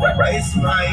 Raise my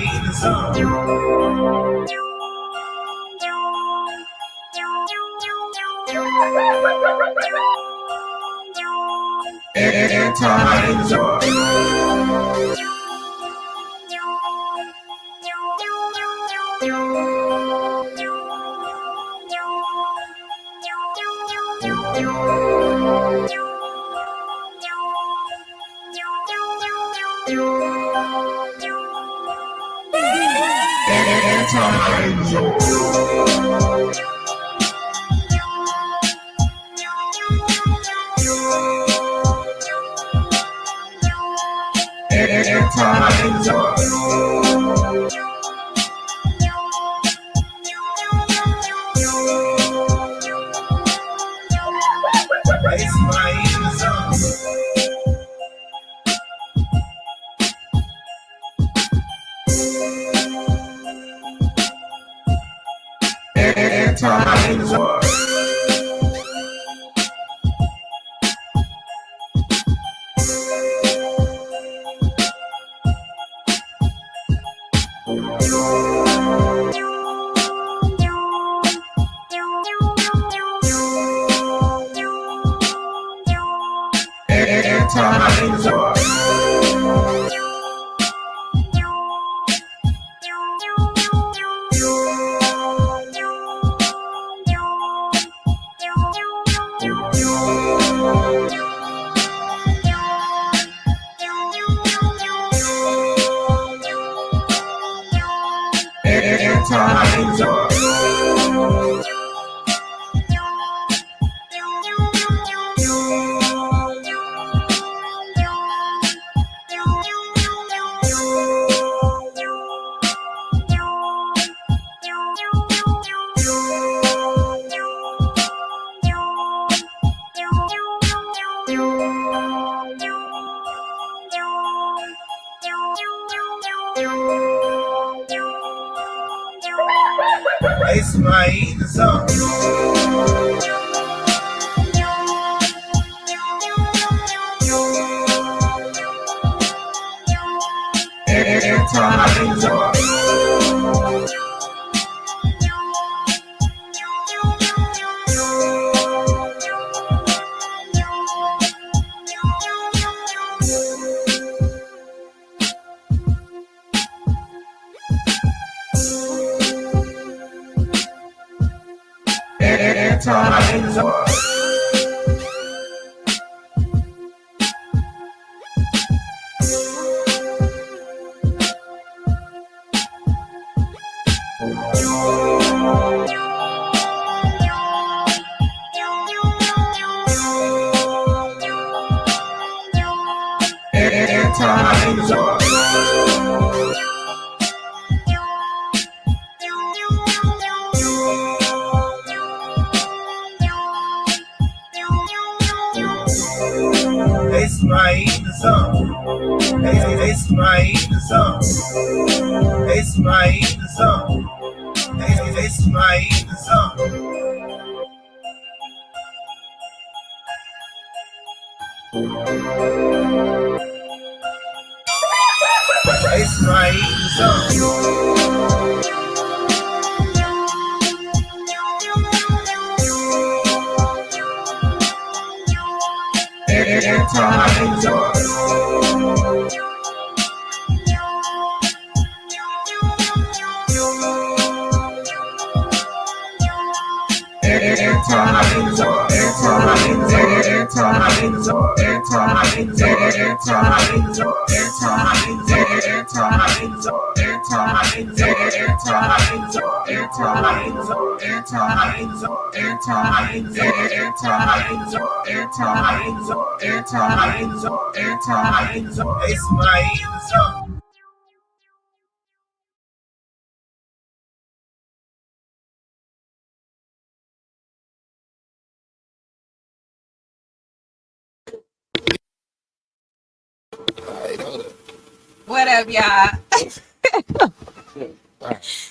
What up, y'all?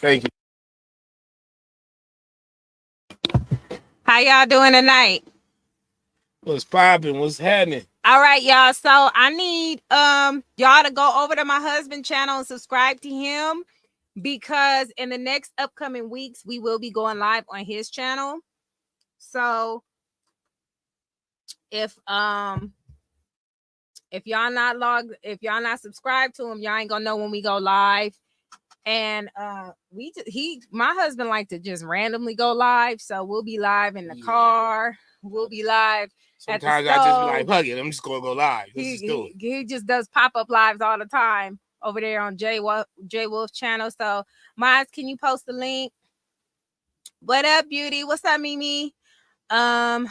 Thank you. How y'all doing tonight? What's popping? What's happening? All right, y'all. So I need y'all to go over to my husband's channel and subscribe to him, because in the next upcoming weeks we will be going live on his channel. So if y'all not subscribed to him, y'all ain't gonna know when we go live. And my husband like to just randomly go live, so we'll be live in the car, we'll be live. Sometimes I just be like, fuck it, I'm just gonna go live. He just does pop-up lives all the time over there on J Wolf channel. So Miles, can you post the link? What up, beauty? What's up, Mimi? Let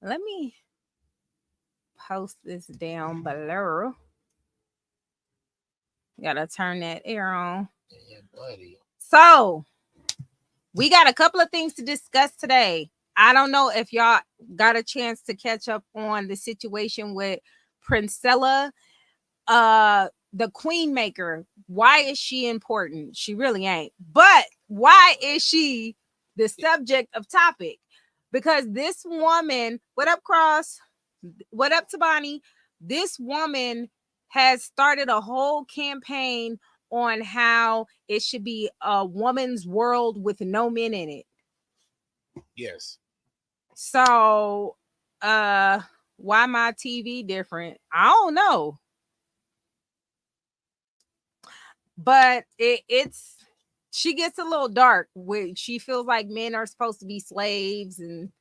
me post this down below. Gotta turn that air on. Yeah, buddy. So we got a couple of things to discuss today. I don't know if y'all got a chance to catch up on the situation with Princella, the queen maker. Why is she important? She really ain't. But why is she the subject of topic? Because this woman, what up, Cross? What up, Tabani? This woman has started a whole campaign on how it should be a woman's world with no men in it. Yes. So, why my TV different? I don't know. But it's she gets a little dark when she feels like men are supposed to be slaves and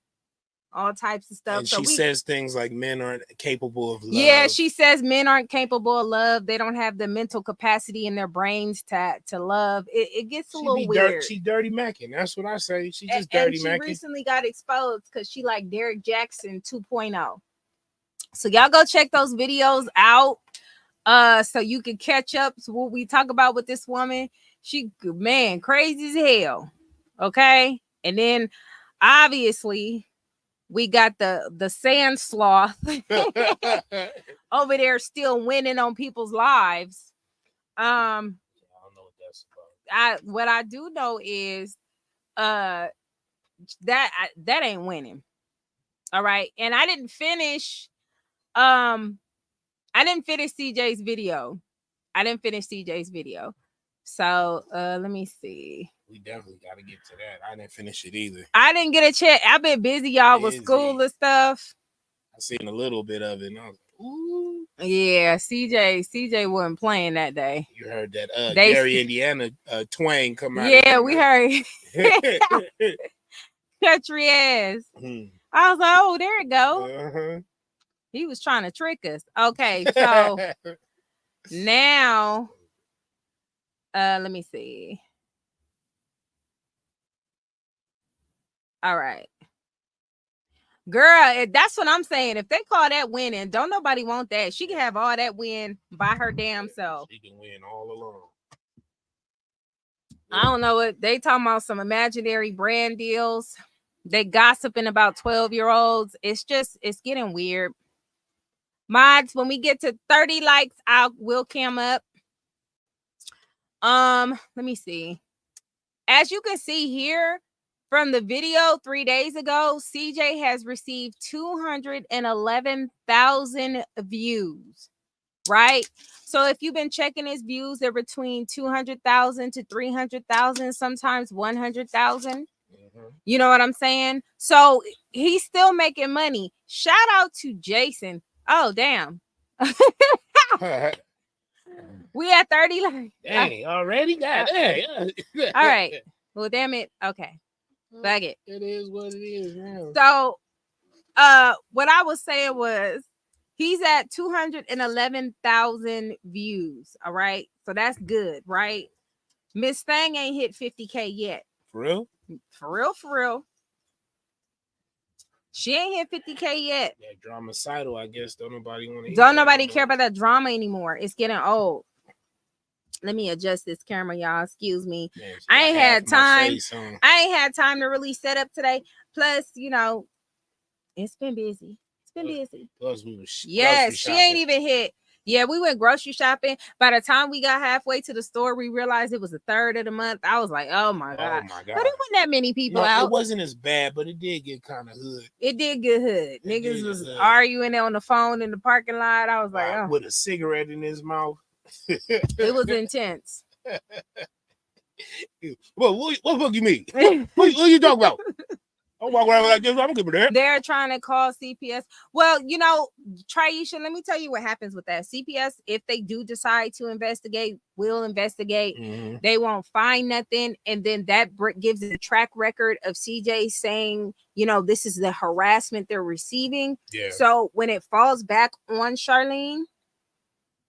all types of stuff. And she says things like men aren't capable of love. Yeah, she says men aren't capable of love. They don't have the mental capacity in their brains to love. It gets a little weird. She dirty macking. That's what I say. She just dirty macking. She recently got exposed because she like Derek Jackson 2.0. So y'all go check those videos out. So you can catch up to what we talk about with this woman. She, man, crazy as hell. Okay. And then obviously we got the sand sloth over there still winning on people's lives. I don't know what that's about. What I do know is that ain't winning. All right. And I didn't finish CJ's video. So let me see. We definitely got to get to that. I didn't finish it either. I didn't get a chance. I've been busy, y'all, with school and stuff. I seen a little bit of it. And I was like, ooh. Yeah, CJ wasn't playing that day. You heard that Gary, Indiana twang come out. Yeah, we heard. Country ass. I was like, oh, there it go. Uh-huh. He was trying to trick us. Okay, so now let me see. All right. Girl, that's what I'm saying. If they call that winning, don't nobody want that. She can have all that win by her damn self. She can win all alone. I don't know what they talking about, some imaginary brand deals. They gossiping about 12-year-olds. It's getting weird. Mods, when we get to 30 likes, we'll cam up. Let me see. As you can see here from the video 3 days ago, CJ has received 211,000 views, right? So if you've been checking his views, they're between 200,000 to 300,000, sometimes 100,000. You know what I'm saying? So he's still making money. Shout out to Jason. Oh, damn. We at 30 likes. Dang, already got it. All right. Well, damn it. Okay. Fuck it. It is what it is now. So what I was saying was he's at 211,000 views. All right. So that's good, right? Miss Thang ain't hit 50K yet. For real? For real. She ain't hit 50K yet. That dramacidal, I guess. Don't nobody care about that drama anymore. It's getting old. Let me adjust this camera, y'all. Excuse me. Man, I ain't had time. I ain't had time to really set up today. Plus, you know, it's been busy. Plus, we was yes, she ain't even hit. Yeah, we went grocery shopping. By the time we got halfway to the store, we realized it was the 3rd of the month. I was like, oh my God. Oh my But God. it wasn't that many people No, out. it wasn't as bad, but it did get kind of hood. It did get hood. It Niggas did was hood. arguing on the phone in the parking lot. I was like, oh. With a cigarette in his mouth. It was intense. What the fuck you mean? What you talking about? I'm walking around like this. I'm gonna there. They're trying to call CPS. Well, you know, Traisha, let me tell you what happens with that. CPS, if they do decide to investigate, will investigate. Mm-hmm. They won't find nothing. And then that gives a track record of CJ saying, you know, this is the harassment they're receiving. Yeah. So when it falls back on Charlene,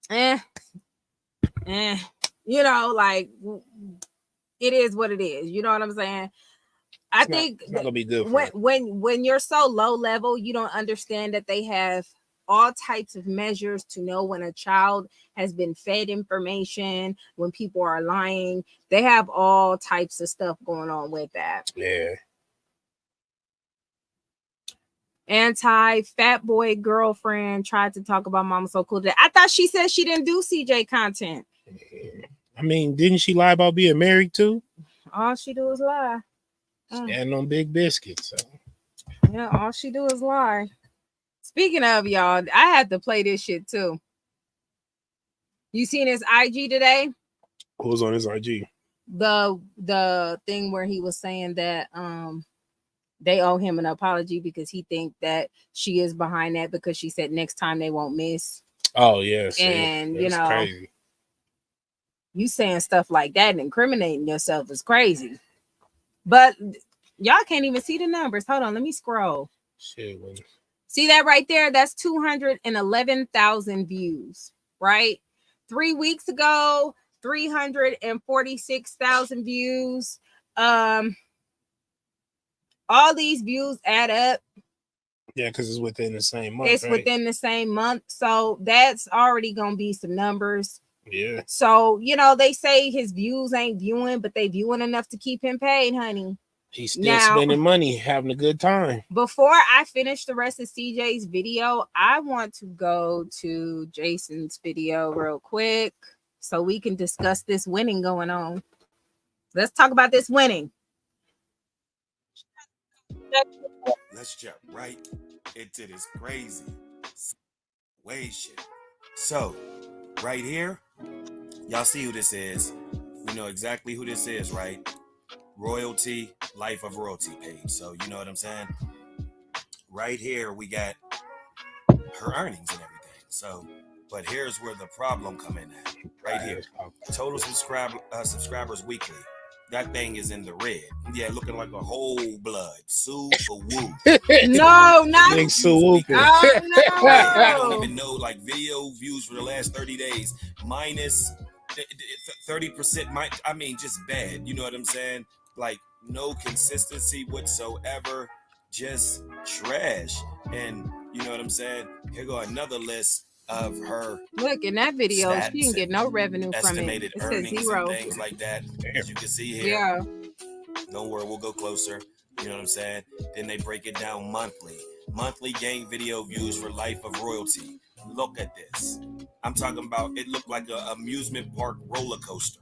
you know, like it is what it is. You know what I'm saying? I think it's not gonna be good when you're so low level, you don't understand that they have all types of measures to know when a child has been fed information, when people are lying. They have all types of stuff going on with that. Yeah. Anti-fat boy girlfriend tried to talk about Mama So Cool today. I thought she said she didn't do CJ content. I mean, didn't she lie about being married too? All she do is lie. And on big biscuits. So. Yeah, all she do is lie. Speaking of, y'all, I had to play this shit too. You seen his IG today? Who was on his IG? The thing where he was saying that they owe him an apology because he think that she is behind that because she said next time they won't miss. Oh yeah, and you know, crazy. You saying stuff like that and incriminating yourself is crazy. But y'all can't even see the numbers. Hold on, let me scroll. Shit, man. See that right there? That's 211,000 views, right? 3 weeks ago, 346,000 views. All these views add up. Yeah, because it's within the same month. It's within the same month. So that's already gonna be some numbers. Yeah. So, you know, they say his views ain't viewing, but they viewing enough to keep him paid, honey. He's still spending money, having a good time. Before I finish the rest of CJ's video, I want to go to Jason's video real quick so we can discuss this winning going on. Let's talk about this winning. Let's jump right into this crazy situation. So, right here, y'all see who this is. We know exactly who this is, right? Royalty, Life of Royalty page. So, you know what I'm saying? Right here, we got her earnings and everything. So, but here's where the problem come in at. Right here. Total subscribers weekly. That thing is in the red. Yeah, looking like a whole blood. Super woo. No, not big swoop. Oh, no. I don't even know, like, video views for the last 30 days. Minus 30%. I mean, just bad. You know what I'm saying? Like, no consistency whatsoever. Just trash. And you know what I'm saying? Here go another list of her. Look, in that video, she didn't get no revenue from it. Estimated earnings and things like that. As you can see here. Yeah. Don't worry, we'll go closer. You know what I'm saying? Then they break it down monthly. Monthly gang video views for Life of Royalty. Look at this. I'm talking about, it looked like an amusement park roller coaster.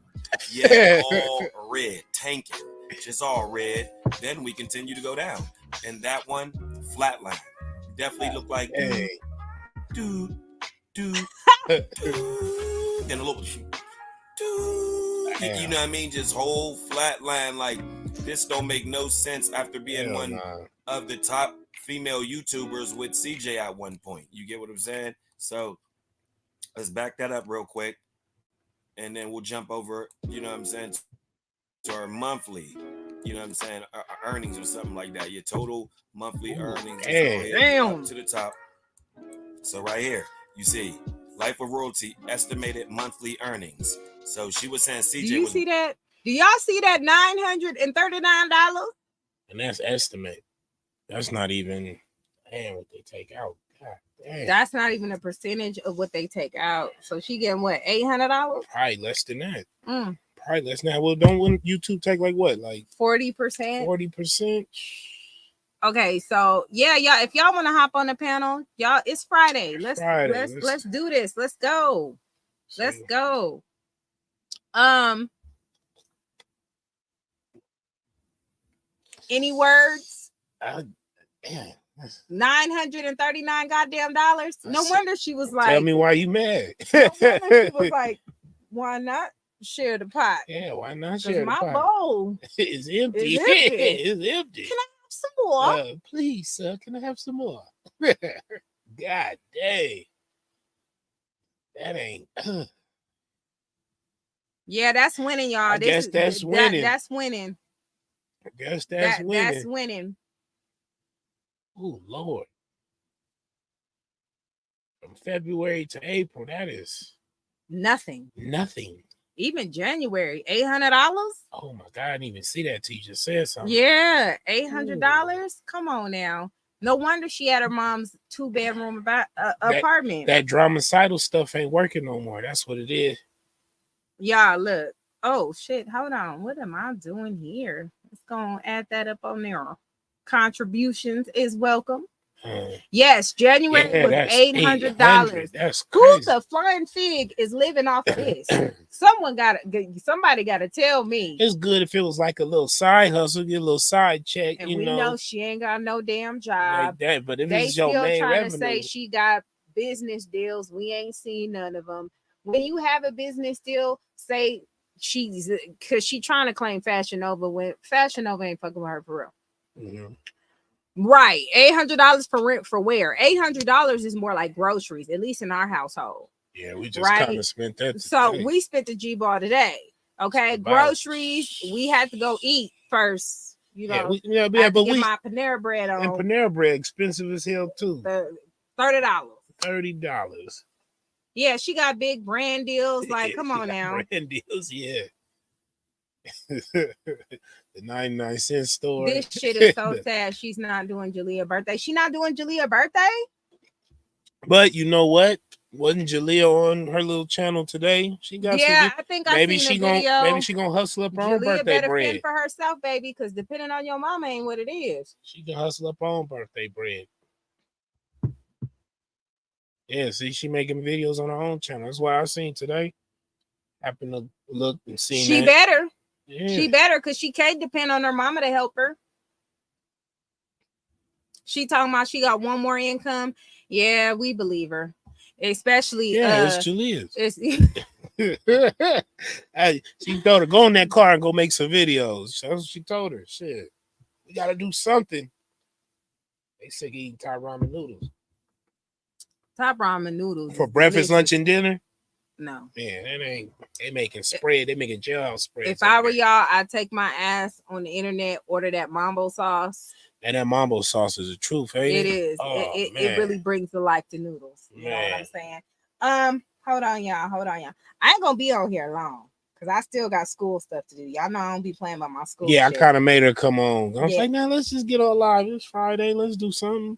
Yeah, all red, tanking. Just all red. Then we continue to go down. And that one, flatline. Definitely looked like, dude. Then a little, you know what I mean? Just whole flat line. Like, this don't make no sense after being one of the top female YouTubers with CJ at one point. You get what I'm saying? So let's back that up real quick, and then we'll jump over, you know what I'm saying, to our monthly, you know what I'm saying, our earnings or something like that. Your total monthly earnings. Damn. Up to the top. So right here, you see Life of Royalty estimated monthly earnings. So she was saying CJ. Do you see that? Do y'all see that $939? And that's estimate. That's not even what they take out. God damn. That's not even a percentage of what they take out. So she getting what, $800? Probably less than that. Probably less than that. Well, don't YouTube take like what? Like 40%? 40%? Okay, so yeah, y'all, if y'all want to hop on the panel, y'all, it's Friday. Let's do this. Let's go. Let's go. Any words? Damn. 939 goddamn dollars. No wonder she was like, tell me why you mad. No wonder she was like, why not share the pot? Yeah, why not share the my pot? bowl is empty. Is empty. It's empty. Can I have some more? Please, sir, can I have some more? God dang. That ain't. Yeah, that's winning, y'all. I guess that's winning. That's winning. I guess that's winning. That's winning. Oh, Lord. From February to April, that is nothing. Even January, $800. Oh my God, I didn't even see that till you just said something. Yeah, $800. Come on now. No wonder she had her mom's 2-bedroom apartment. That dramacidal stuff ain't working no more. That's what it is. Y'all, look. Oh shit, hold on. What am I doing here? Let's go and add that up on there. Contributions is welcome. Yes, January was $800. That's crazy. Who the flying fig is living off of this? Somebody gotta tell me. It's good if it was like a little side hustle, get a little side check. And we know she ain't got no damn job. Like that, but if they it's your still main trying revenue, to say she got business deals. We ain't seen none of them. When you have a business deal, say because she trying to claim Fashion Nova when Fashion Nova ain't fucking with her for real. Mm-hmm. Right, $800 for rent for where? $800 is more like groceries, at least in our household. Yeah, we just kind of spent that. So we spent the G-ball today. Okay, groceries. We had to go eat first. You know, but get my Panera bread on. And Panera bread expensive as hell too. $30. Yeah, she got big brand deals. Like, come on now. Brand deals, yeah. The 99-cent store. This shit is so sad. She's not doing Jalia birthday. She not doing Jalia birthday? But you know what? Wasn't Jalia on her little channel today? She got I think maybe she gonna hustle up her own birthday better bread. fend for herself, baby, because depending on your mama ain't what it is. She can hustle up her own birthday bread. Yeah, see, she making videos on her own channel. That's what I seen today. Happened to look and see. She better. Yeah. She better, because she can't depend on her mama to help her. She talking about she got one more income. Yeah, we believe her. Especially it's Jalia's. She told her, go in that car and go make some videos. That's what she told her. Shit. We gotta do something. They sick of eating top ramen noodles. Top ramen noodles. For breakfast, lunch, and dinner? No. Man, that ain't. They making spread. They making jailhouse spread. If I were y'all, I'd take my ass on the internet, order that mambo sauce. And that mambo sauce is the truth, ain't it? It is. Oh, it really brings to life to noodles. You know what I'm saying? Hold on, y'all. I ain't gonna be on here long because I still got school stuff to do. Y'all know I don't be playing by my school. Yeah, shit. I kind of made her come on. I was like, now let's just get all live. It's Friday. Let's do something.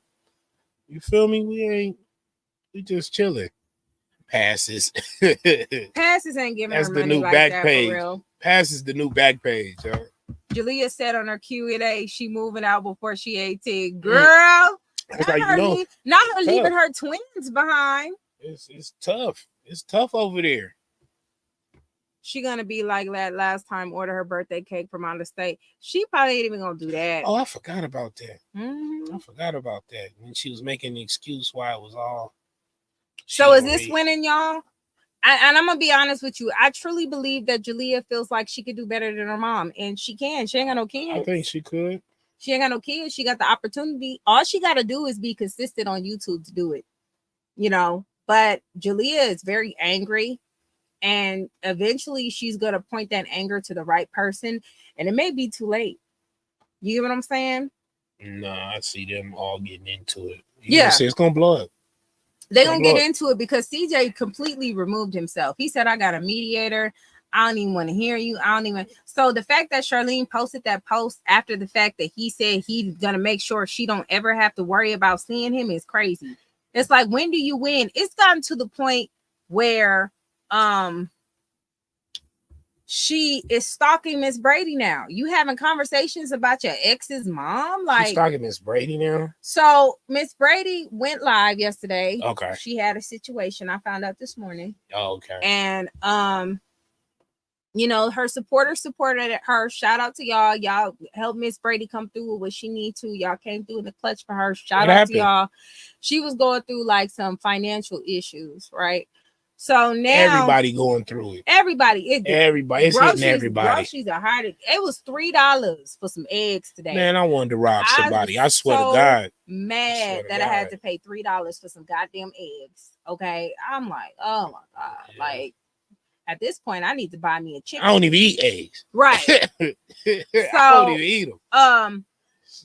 You feel me? We just chilling. Passes. Passes ain't giving That's her the money new like back that page. for real. Passes the new back page, y'all. Jalia said on her Q&A she moving out before she 18. Girl, not her leaving her twins behind. It's tough. It's tough over there. She gonna be like that last time, order her birthday cake from out of state. She probably ain't even gonna do that. Oh, I forgot about that. Mm-hmm. I forgot about that when she was making the excuse why it was all. So is this winning, y'all? And I'm gonna be honest with you. I truly believe that Jalia feels like she could do better than her mom, and she can. She ain't got no kids. I think she could. She ain't got no kids. She got the opportunity. All she got to do is be consistent on YouTube to do it. You know. But Jalia is very angry, and eventually she's gonna point that anger to the right person, and it may be too late. You get what I'm saying? No, I see them all getting into it. It's gonna blow up. They're going to get into it because CJ completely removed himself. He said, I got a mediator. I don't even want to hear you. So the fact that Charlene posted that post after the fact that he said he's going to make sure she don't ever have to worry about seeing him is crazy. It's like, when do you win? It's gotten to the point where she is stalking Miss Brady now. You having conversations about your ex's mom? Like, she's stalking Miss Brady now. So Miss Brady went live yesterday. Okay. She had a situation. I found out this morning. Oh, okay. And you know, her supporters supported her. Shout out to y'all. Y'all helped Miss Brady come through with what she need to. Y'all came through in the clutch for her. Shout out to y'all. She was going through like some financial issues, right? So now everybody going through it. Everybody. It's hitting everybody. Groceries are hard. It was $3 for some eggs today. Man, I wanted to rob somebody. I swear to God. Mad that I had to pay $3 for some goddamn eggs. Okay. I'm like, oh my God. Yeah. Like, at this point, I need to buy me a chicken. I don't even eat eggs. Right. So I don't even eat them.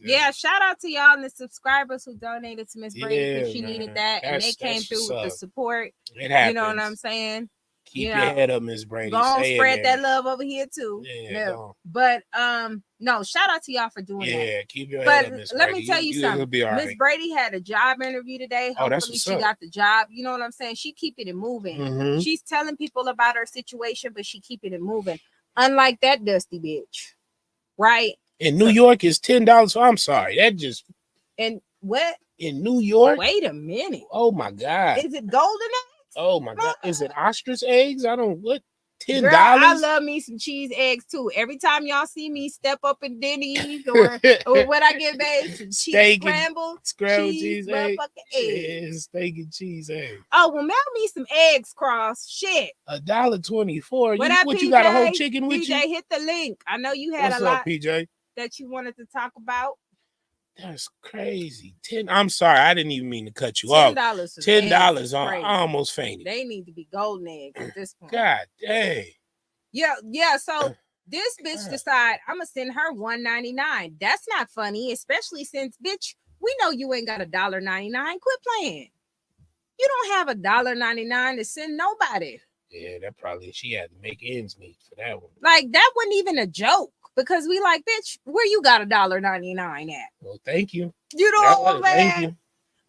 Yeah, shout out to y'all and the subscribers who donated to Miss Brady because she needed that, and they came through with the support. It happens. You know what I'm saying? Keep your head up, Miss Brady. Go on, spread that love over here too. Yeah, but no, shout out to y'all for doing that. Yeah, keep your head up, Miss Brady. Let me tell you something. Miss Brady had a job interview today. Hopefully she got the job. You know what I'm saying? She keeping it moving. Mm-hmm. She's telling people about her situation, but she keeping it moving. Unlike that dusty bitch, right? In New York is $10. So I'm sorry. That just and what in New York? Wait a minute. Oh my God. Is it golden eggs? Oh my God. Is it ostrich eggs? I don't what $10. Girl, I love me some cheese eggs too. Every time y'all see me step up in Denny's or when I get made some cheese scrambled cheese eggs. Steak and cheese eggs. Oh well, mail me some eggs, Cross. Shit. $1.24. What you got a whole chicken with PJ, you? Hit the link. I know you had What's a lot up, PJ? That you wanted to talk about. That's crazy. I'm sorry, I didn't even mean to cut you off. $10. I almost fainted. They need to be golden eggs at this point. God dang. Yeah. So this bitch decide I'm gonna send her $1.99. That's not funny, especially since bitch, we know you ain't got $1.99. Quit playing. You don't have $1.99 to send nobody. Yeah, that probably she had to make ends meet for that one. Like that wasn't even a joke. Because we like, bitch, where you got $1.99 at? Well, thank you. You know what I'm saying? Thank you.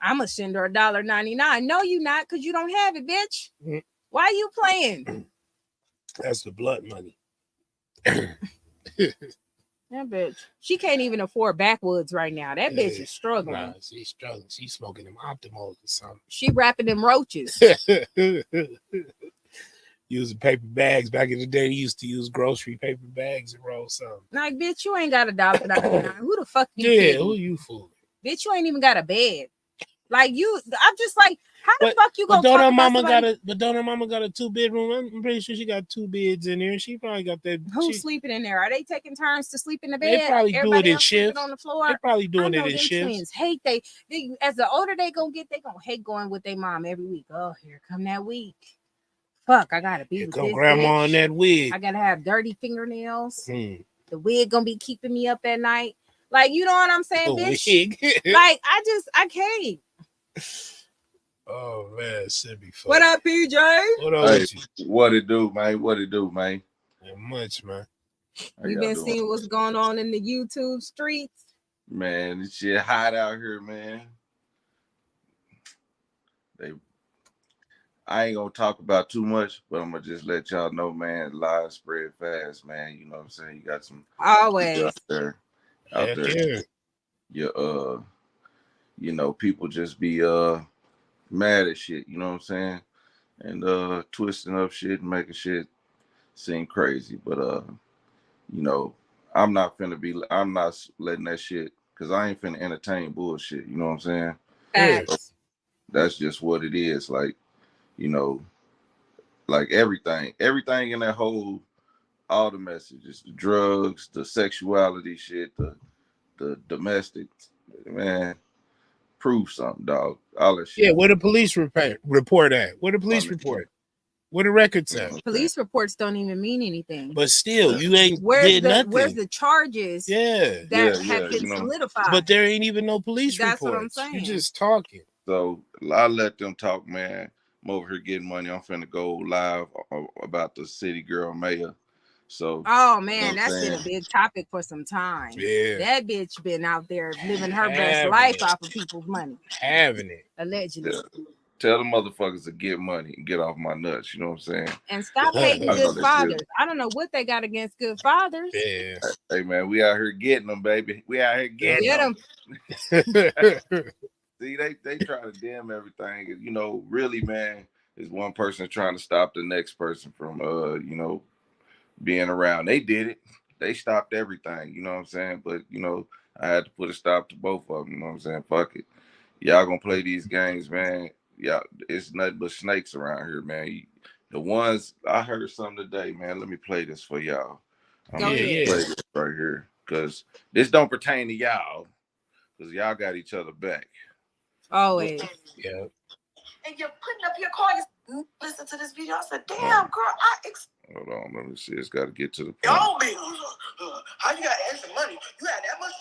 I'm gonna send her $1.99. No, you not, because you don't have it, bitch. Mm-hmm. Why are you playing? That's the blood money. That bitch. She can't even afford backwoods right now. That bitch is struggling. Nah, she's struggling. She's smoking them optimals or something. She wrapping them roaches. Using paper bags back in the day. They used to use grocery paper bags and roll something. Like, bitch, you ain't got $1.99. Who the fuck you kidding? Who you fooling? Bitch, you ain't even got a bed. Like you, I'm just like, how the fuck you gonna don't talk her mama somebody? Don't her mama got a 2-bedroom? I'm pretty sure she got 2 beds in there. She probably got that. Who's sleeping in there? Are they taking turns to sleep in the bed? They probably do it in shifts. On the floor. They probably doing it in shifts. Twins hate they as the older they gonna get, they gonna hate going with their mom every week. Oh, here come that week. Fuck, I gotta be with this grandma bitch. On that wig. I gotta have dirty fingernails. The wig gonna be keeping me up at night. Like, you know what I'm saying, bitch? Wig. Like, I can't. Oh man, should be fun. What up, PJ? What up? Hey, what it do, man? What it do, man? Not much, man. We've been seeing what's going on in the YouTube streets. Man, this shit hot out here, man. I ain't gonna talk about too much, but I'm gonna just let y'all know, man. Lies spread fast, man. You know what I'm saying? You got some always out there. Yeah. You know, people just be mad at shit, you know what I'm saying? And twisting up shit and making shit seem crazy. But you know, I'm not letting that shit, because I ain't finna entertain bullshit, you know what I'm saying? Facts. That's just what it is. Like, you know, like everything in that whole, all the messages, the drugs, the sexuality shit, the domestic, man, prove something, dog. All that shit. Yeah, where the police report at? Where the police report? Where the records at? Police reports don't even mean anything. But still, you ain't did nothing. Where's the charges? That have been solidified. But there ain't even no police reports. That's what I'm saying. You're just talking. So I let them talk, man. I'm over here getting money. I'm finna go live about the city girl mayor. So, oh man, that's been a big topic for some time. Yeah, that bitch been out there living her best life off of people's money, having it allegedly. Tell the motherfuckers to get money and get off my nuts. You know what I'm saying? And stop hating I know good that's fathers. I don't know what they got against good fathers. Yeah. Hey man, we out here getting them, baby. We out here getting Get them. them. See, they try to dim everything. You know, really, man, is one person trying to stop the next person from, you know, being around. They did it. They stopped everything. You know what I'm saying? But you know, I had to put a stop to both of them. You know what I'm saying? Fuck it. Y'all gonna play these games, man. Yeah, it's nothing but snakes around here, man. The ones I heard something today, man. Let me play this for y'all. I'm Go gonna ahead. play this right here because this don't pertain to y'all because y'all got each other back. Always. Yeah. And you're putting up your car. Listen to this video. I said, damn, girl, Hold on, let me see. It's got to get to the point. Y'all how you got extra money? You had that much?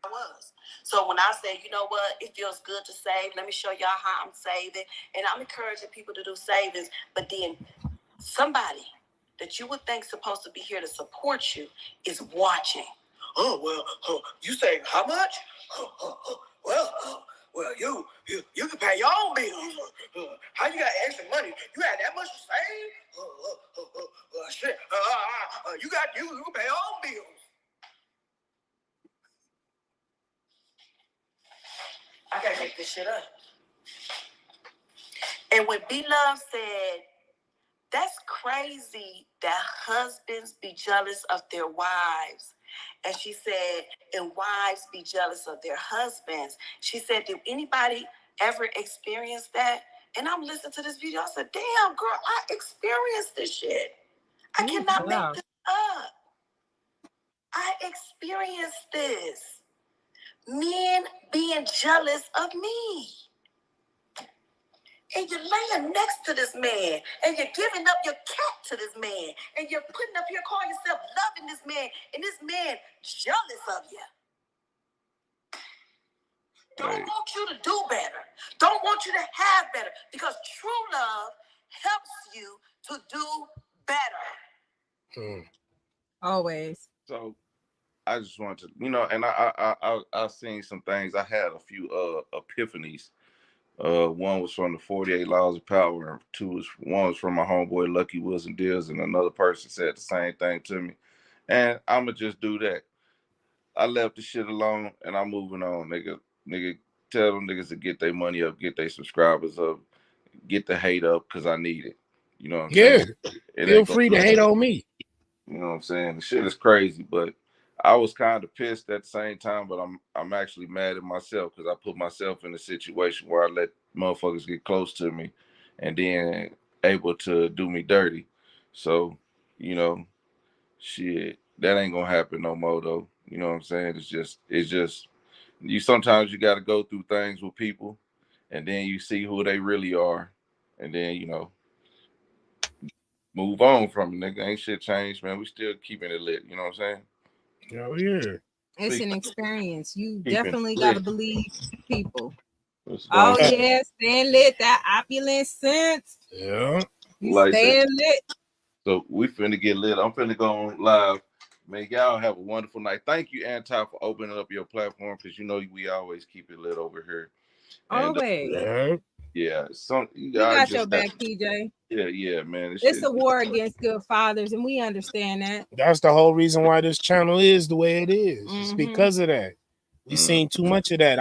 I was. So when I say, you know what, it feels good to save. Let me show y'all how I'm saving. And I'm encouraging people to do savings. But then somebody that you would think supposed to be here to support you is watching. Oh, well, you say how much? Well, you can pay your own bills. How you got extra money? You had that much to save? Shit. You can pay your own bills. I gotta make this shit up. And when B-Love said, that's crazy that husbands be jealous of their wives. And she said, and wives be jealous of their husbands. She said, did anybody ever experience that? And I'm listening to this video. I said, damn, girl, I experienced this shit. I cannot make this up. I experienced this. Men being jealous of me. And you're laying next to this man, and you're giving up your cat to this man, and you're putting up here calling yourself loving this man, and this man jealous of you. Don't want you to do better. Don't want you to have better, because true love helps you to do better. Always. So I just wanted to, you know, and I seen some things. I had a few epiphanies. One was from the 48 Laws of Power, and one was from my homeboy Lucky Wilson Deals, and another person said the same thing to me. And I'ma just do that. I left the shit alone and I'm moving on, nigga. Tell them niggas to get their money up, get their subscribers up, get the hate up because I need it. You know what I'm saying? Feel free to hate on me. You know what I'm saying? The shit is crazy, but I was kind of pissed at the same time, but I'm actually mad at myself because I put myself in a situation where I let motherfuckers get close to me and then able to do me dirty. So, you know, shit, that ain't gonna happen no more though. You know what I'm saying? It's just you sometimes you gotta go through things with people and then you see who they really are, and then you know, move on from it, nigga. Ain't shit changed, man. We still keeping it lit, you know what I'm saying? Oh yeah. It's an experience. You Keeping definitely it got to lit. believe people. What's Oh, going on? yeah. Staying lit. That opulent sense. Yeah. You Like staying that. lit. So we finna get lit. I'm finna go on live. Man, y'all have a wonderful night. Thank you, Anti, for opening up your platform because you know we always keep it lit over here. And Always. yeah, We got your back, PJ. Yeah, man. It's a war against good fathers, and we understand that. That's the whole reason why this channel is the way it is. It's because of that. We seen too much of that.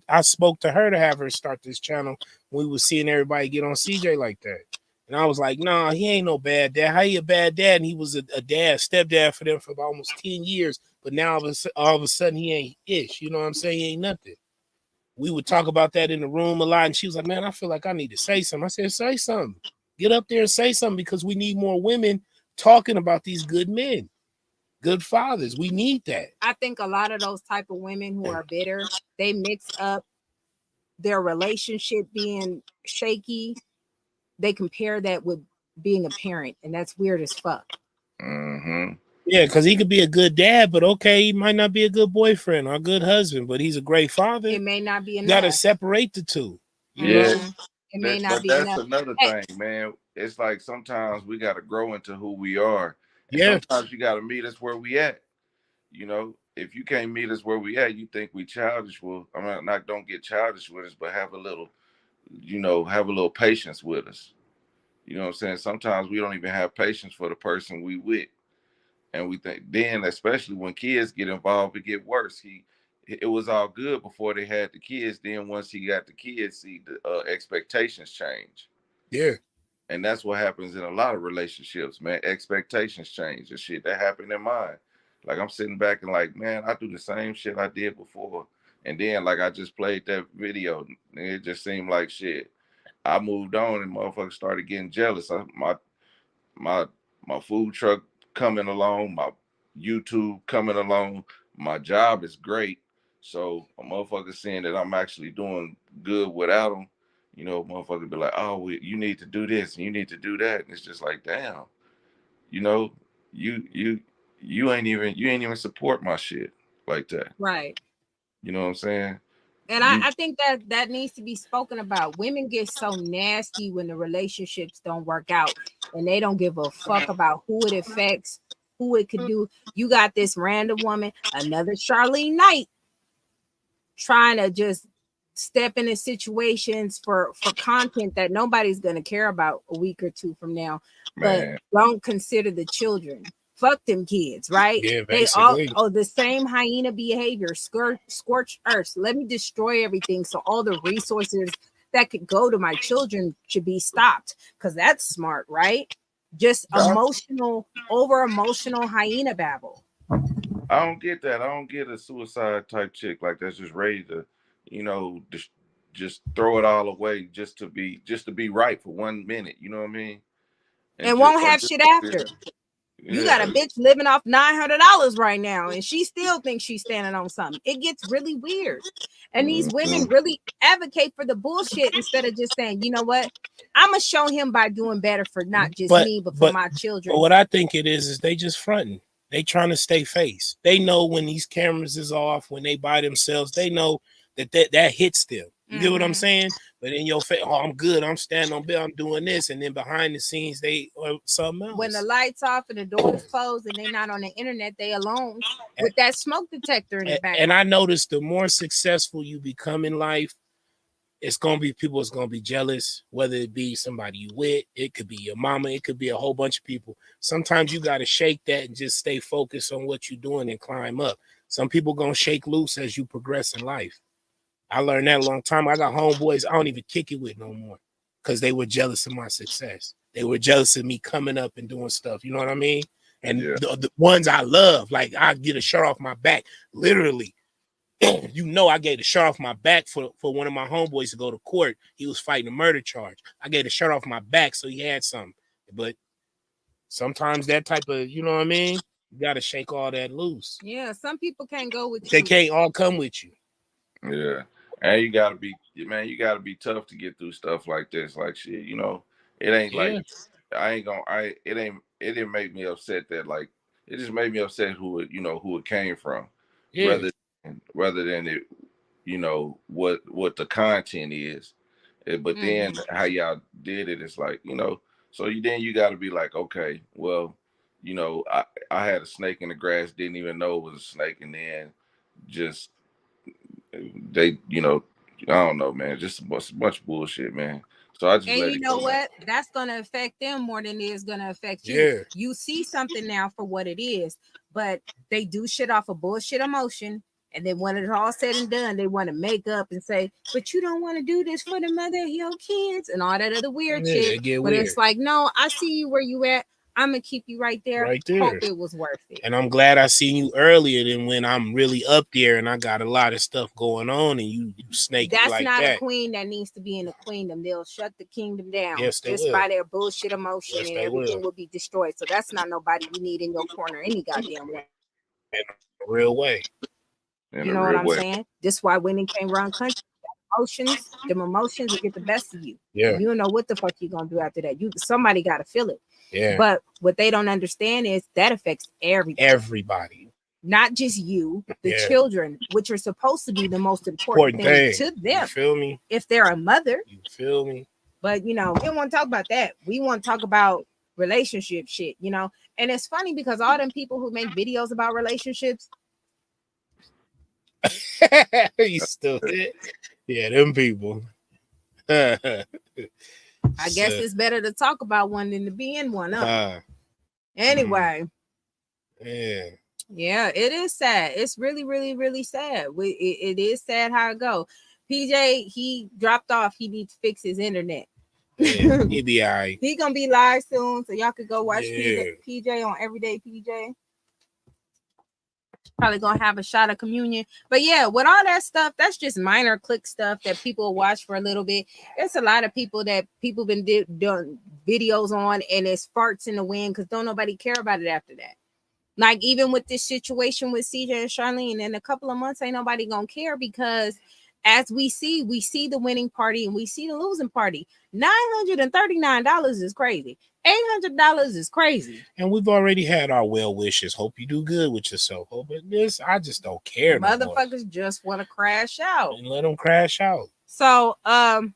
I spoke to her to have her start this channel when we was seeing everybody get on CJ like that. And I was like, nah, he ain't no bad dad. How he a bad dad? And he was a dad, stepdad for them for about almost 10 years. But now all of a sudden he ain't ish. You know what I'm saying? He ain't nothing. We would talk about that in the room a lot. And she was like, man, I feel like I need to say something. I said, say something. Get up there and say something because we need more women talking about these good men, good fathers. We need that. I think a lot of those type of women who are bitter, they mix up their relationship being shaky. They compare that with being a parent, and that's weird as fuck. Yeah, because he could be a good dad, but okay, he might not be a good boyfriend or a good husband, but he's a great father. It may not be enough. You got to separate the two. Yeah. It may not be that's enough. another thing, man. It's like sometimes we got to grow into who we are. And Yeah. sometimes you got to meet us where we at. You know, if you can't meet us where we at, you think we childish. Well, I'm not don't get childish with us, but have a little you know, have a little patience with us. You know what I'm saying? Sometimes we don't even have patience for the person we with. And we think then, especially when kids get involved, it get worse. It was all good before they had the kids. Then once he got the kids, see the expectations change. Yeah. And that's what happens in a lot of relationships, man. Expectations change and shit. That happened in mine. Like I'm sitting back and like, man, I do the same shit I did before. And then like I just played that video and it just seemed like shit. I moved on and motherfuckers started getting jealous. My my food truck coming along, my YouTube coming along, my job is great. So a motherfucker seeing that I'm actually doing good without them, you know, motherfucker be like, oh, you need to do this and you need to do that. And it's just like, damn, you know, you ain't even support my shit like that. Right. You know what I'm saying? And I think that needs to be spoken about. Women get so nasty when the relationships don't work out and they don't give a fuck about who it affects, who it could do. You got this random woman, another Charlene Knight, trying to just step into situations for content that nobody's going to care about a week or two from now, but don't consider the children. Fuck them kids, right? Yeah, they all basically. the same hyena behavior, scorched earth. Let me destroy everything so all the resources that could go to my children should be stopped, because that's smart, right? Just emotional, over emotional hyena babble. I don't get that. I don't get a suicide type chick like that's just ready to, you know, just throw it all away just to be right for 1 minute. You know what I mean? And won't have shit after. You got a bitch living off $900 right now, and she still thinks she's standing on something. It gets really weird. And these women really advocate for the bullshit instead of just saying, you know what? I'm going to show him by doing better for not just me, but for my children. But what I think it is they just fronting. They trying to stay face. They know when these cameras is off, when they by themselves, they know that hits them. You get what I'm saying? But in your face, oh, I'm good. I'm standing on bill. I'm doing this. And then behind the scenes, they are something else. When the lights off and the doors closed and they not on the internet, they alone with that smoke detector in the back. And I noticed the more successful you become in life, it's gonna be people that's gonna be jealous, whether it be somebody you with, it could be your mama, it could be a whole bunch of people. Sometimes you gotta shake that and just stay focused on what you're doing and climb up. Some people gonna shake loose as you progress in life. I learned that a long time. I got homeboys I don't even kick it with no more because they were jealous of my success. They were jealous of me coming up and doing stuff. You know what I mean? And the ones I love, like I get a shirt off my back, literally. You know, I gave the shirt off my back for one of my homeboys to go to court. He was fighting a murder charge. I gave the shirt off my back so he had something. But sometimes that type of, you know what I mean? You got to shake all that loose. Yeah, some people can't go with you. They can't all come with you. Yeah. And you gotta be tough to get through stuff like this. Like shit, you know, it ain't like it didn't make me upset that like it just made me upset who it came from. Yeah. Rather than it, you know, what the content is. But then how y'all did it is like, you know, so then you gotta be like, okay, well, you know, I had a snake in the grass, didn't even know it was a snake, and then just they, you know, I don't know, man, just a bunch of bullshit, man. So I just and you know what? That's gonna affect them more than it is gonna affect you. Yeah. You see something now for what it is, but they do shit off a bullshit emotion. And then when it's all said and done, they want to make up and say, but you don't want to do this for the mother of your kids and all that other weird shit. But it's like, no, I see you where you at. I'm going to keep you right there. Right there. Hope it was worth it. And I'm glad I seen you earlier than when I'm really up there and I got a lot of stuff going on and you snake That's like not that. A queen that needs to be in the queendom. They'll shut the kingdom down. Yes, they just will. by their bullshit emotion, and everything will be destroyed. So that's not nobody you need in your corner any goddamn way. In a real way. You know what I'm saying? This is why women can't run country. Them emotions will get the best of you. Yeah. You don't know what the fuck you're gonna do after that. Somebody gotta feel it. Yeah. But what they don't understand is that affects everybody. Not just you, the children, which are supposed to be the most important thing to them. You feel me? If they're a mother. You feel me? But you know, we don't want to talk about that. We want to talk about relationship shit, you know. And it's funny because all them people who make videos about relationships. You stupid. Yeah, them people. I guess it's better to talk about one than to be in one. Anyway. Yeah, it is sad. It's really, really, really sad. It is sad how it go. PJ, he dropped off. He needs to fix his internet. Yeah, he be all right. He gonna be live soon, so y'all could go watch PJ on Everyday PJ. Probably gonna have a shot of communion. But yeah, with all that stuff, that's just minor click stuff that people watch for a little bit. It's a lot of people that people been doing videos on, and it's farts in the wind because don't nobody care about it after that. Like even with this situation with CJ and Charlene, in a couple of months, ain't nobody gonna care because as we see the winning party and we see the losing party. $939 is crazy. $800 is crazy. And we've already had our well wishes. Hope you do good with yourself. Oh, but this, I just don't care. Motherfuckers no just want to crash out. And let them crash out. So I'm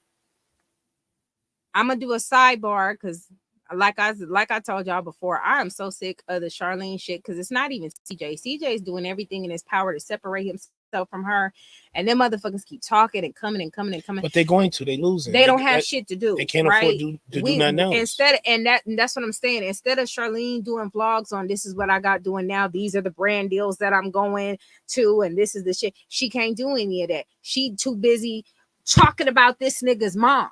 gonna do a sidebar because like I told y'all before, I am so sick of the Charlene shit because it's not even CJ. CJ is doing everything in his power to separate himself from her, and them motherfuckers keep talking and coming and coming and coming. But they're going to. They losing. They don't have shit to do. They can't afford to do nothing else. That's what I'm saying. Instead of Charlene doing vlogs on this is what I got doing now, these are the brand deals that I'm going to, and this is the shit. She can't do any of that. She too busy talking about this nigga's mom.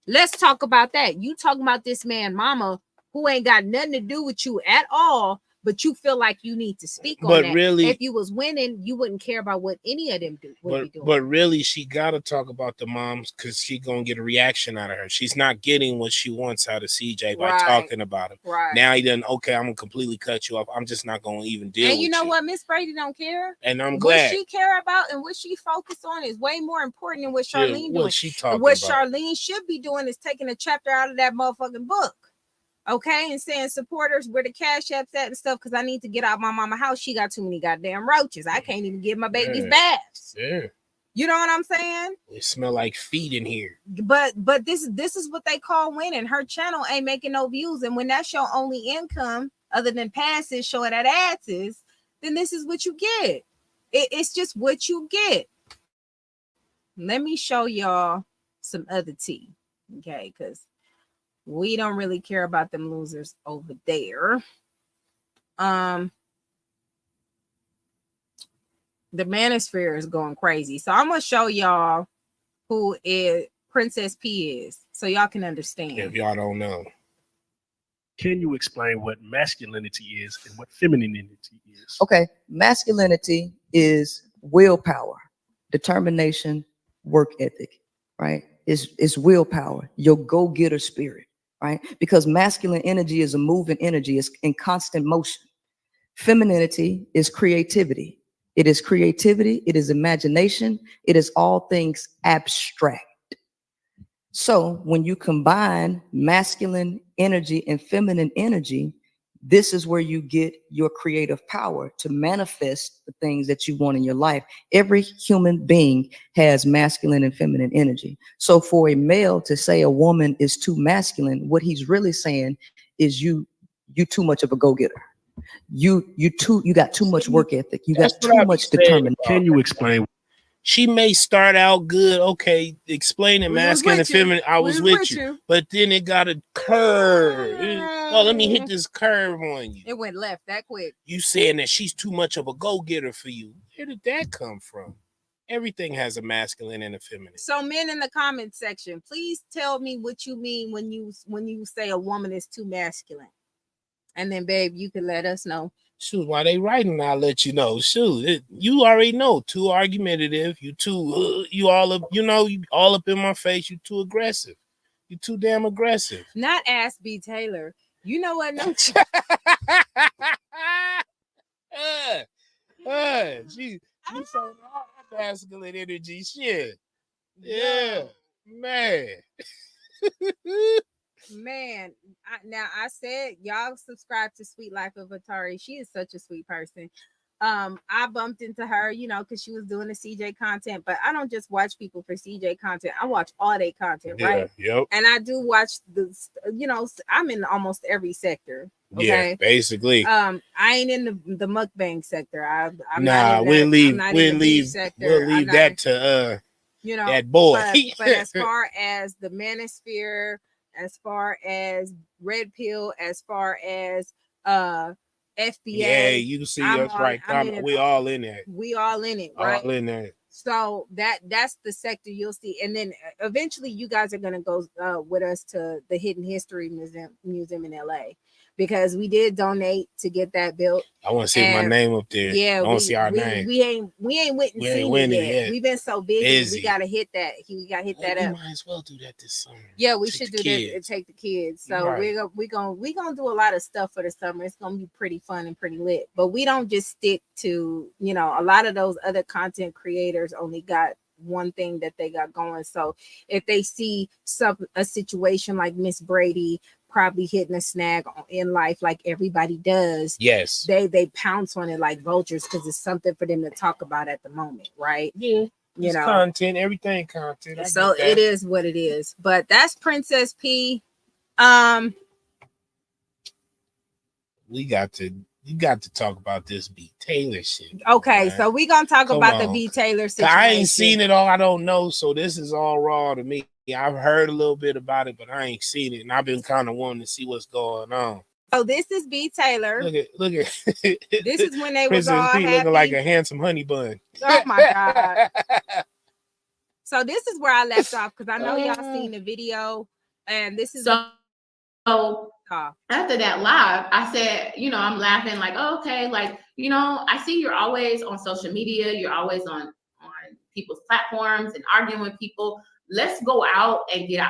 Let's talk about that. You talking about this man mama who ain't got nothing to do with you at all, but you feel like you need to speak on that. Really, if you was winning, you wouldn't care about what any of them would be doing. But really, she got to talk about the moms because she going to get a reaction out of her. She's not getting what she wants out of CJ by talking about him. Right. Now he done, okay, I'm going to completely cut you off. I'm just not going to even deal with you. And you know what? Miss Brady don't care. And I'm glad. What she care about and what she focus on is way more important than what Charlene doing. What she talking what about. Charlene should be doing is taking a chapter out of that motherfucking book. Okay, and saying supporters where the cash apps at and stuff because I need to get out my mama house. She got too many goddamn roaches. I can't even give my babies baths. Yeah, you know what I'm saying? It smell like feet in here. But this is what they call winning. Her channel ain't making no views, and when that's your only income other than passes showing that asses, then this is what you get. It's just what you get. Let me show y'all some other tea, okay? Because we don't really care about them losers over there. The manosphere is going crazy. So I'm going to show y'all who Princess P is so y'all can understand. If y'all don't know. Can you explain what masculinity is and what femininity is? Okay. Masculinity is willpower, determination, work ethic, right? It's willpower, your go-getter spirit. Right? Because masculine energy is a moving energy, it's in constant motion. Femininity is creativity. It is creativity, it is imagination, it is all things abstract. So when you combine masculine energy and feminine energy, this is where you get your creative power to manifest the things that you want in your life. Every human being has masculine and feminine energy. So for a male to say a woman is too masculine, what he's really saying is you too much of a go-getter. You got too much work ethic. You got too much determination. Can you explain? She may start out good, okay, explaining masculine and feminine. I was with you, but then it got a curve. Oh, let me hit this curve on you. It went left that quick. You saying that she's too much of a go-getter for you. Where did that come from? Everything has a masculine and a feminine. So men in the comment section, please tell me what you mean when you say a woman is too masculine. And then, babe, you can let us know. Shoot, while they writing, I'll let you know. Shoot, you already know. Too argumentative. You too. You all up. You know, you all up in my face. You too aggressive. You too damn aggressive. Not ask Btaylor. You know what? No. She showing all that masculine energy. Shit. Yeah, man. Man, I said y'all subscribe to Sweet Life of Atari. She is such a sweet person. I bumped into her, you know, because she was doing the CJ content, but I don't just watch people for CJ content. I watch all their content, right? Yep. And I do watch you know, I'm in almost every sector. Okay? Yeah, basically. I ain't in the mukbang sector. We'll leave that to you know, that boy. but as far as the manosphere, as far as Red Pill, as far as FBA, yeah, you can see us right. We all in that. We all in it, right? All in that. So that's the sector you'll see, and then eventually you guys are gonna go with us to the Hidden History Museum in LA, because we did donate to get that built. I want to see my name up there. Yeah, I want to see our name. We ain't went and seen it yet. We've been so busy. We gotta hit that. We gotta hit that up. We might as well do that this summer. Yeah, we should do that and take the kids. So we're gonna do a lot of stuff for the summer. It's gonna be pretty fun and pretty lit. But we don't just stick to, you know, a lot of those other content creators only got one thing that they got going. So if they see a situation like Miss Brady probably hitting a snag in life like everybody does, yes, they pounce on it like vultures because it's something for them to talk about at the moment, right? Yeah, you know, content, everything content. So it is what it is. But that's Princess P. You got to talk about this Btaylor shit. Okay, man. So we gonna talk about the Btaylor situation. I ain't seen it all. I don't know. So this is all raw to me. I've heard a little bit about it, but I ain't seen it, and I've been kind of wanting to see what's going on. So this is Btaylor. Look at. This is when they Princess was all P happy. looking like a handsome honey bun. Oh my god! So this is where I left off, because I know y'all seen the video, and this is so. After that live, I said, you know, I'm laughing like, oh, okay, like, you know, I see you're always on social media, you're always on people's platforms and arguing with people. Let's go out and get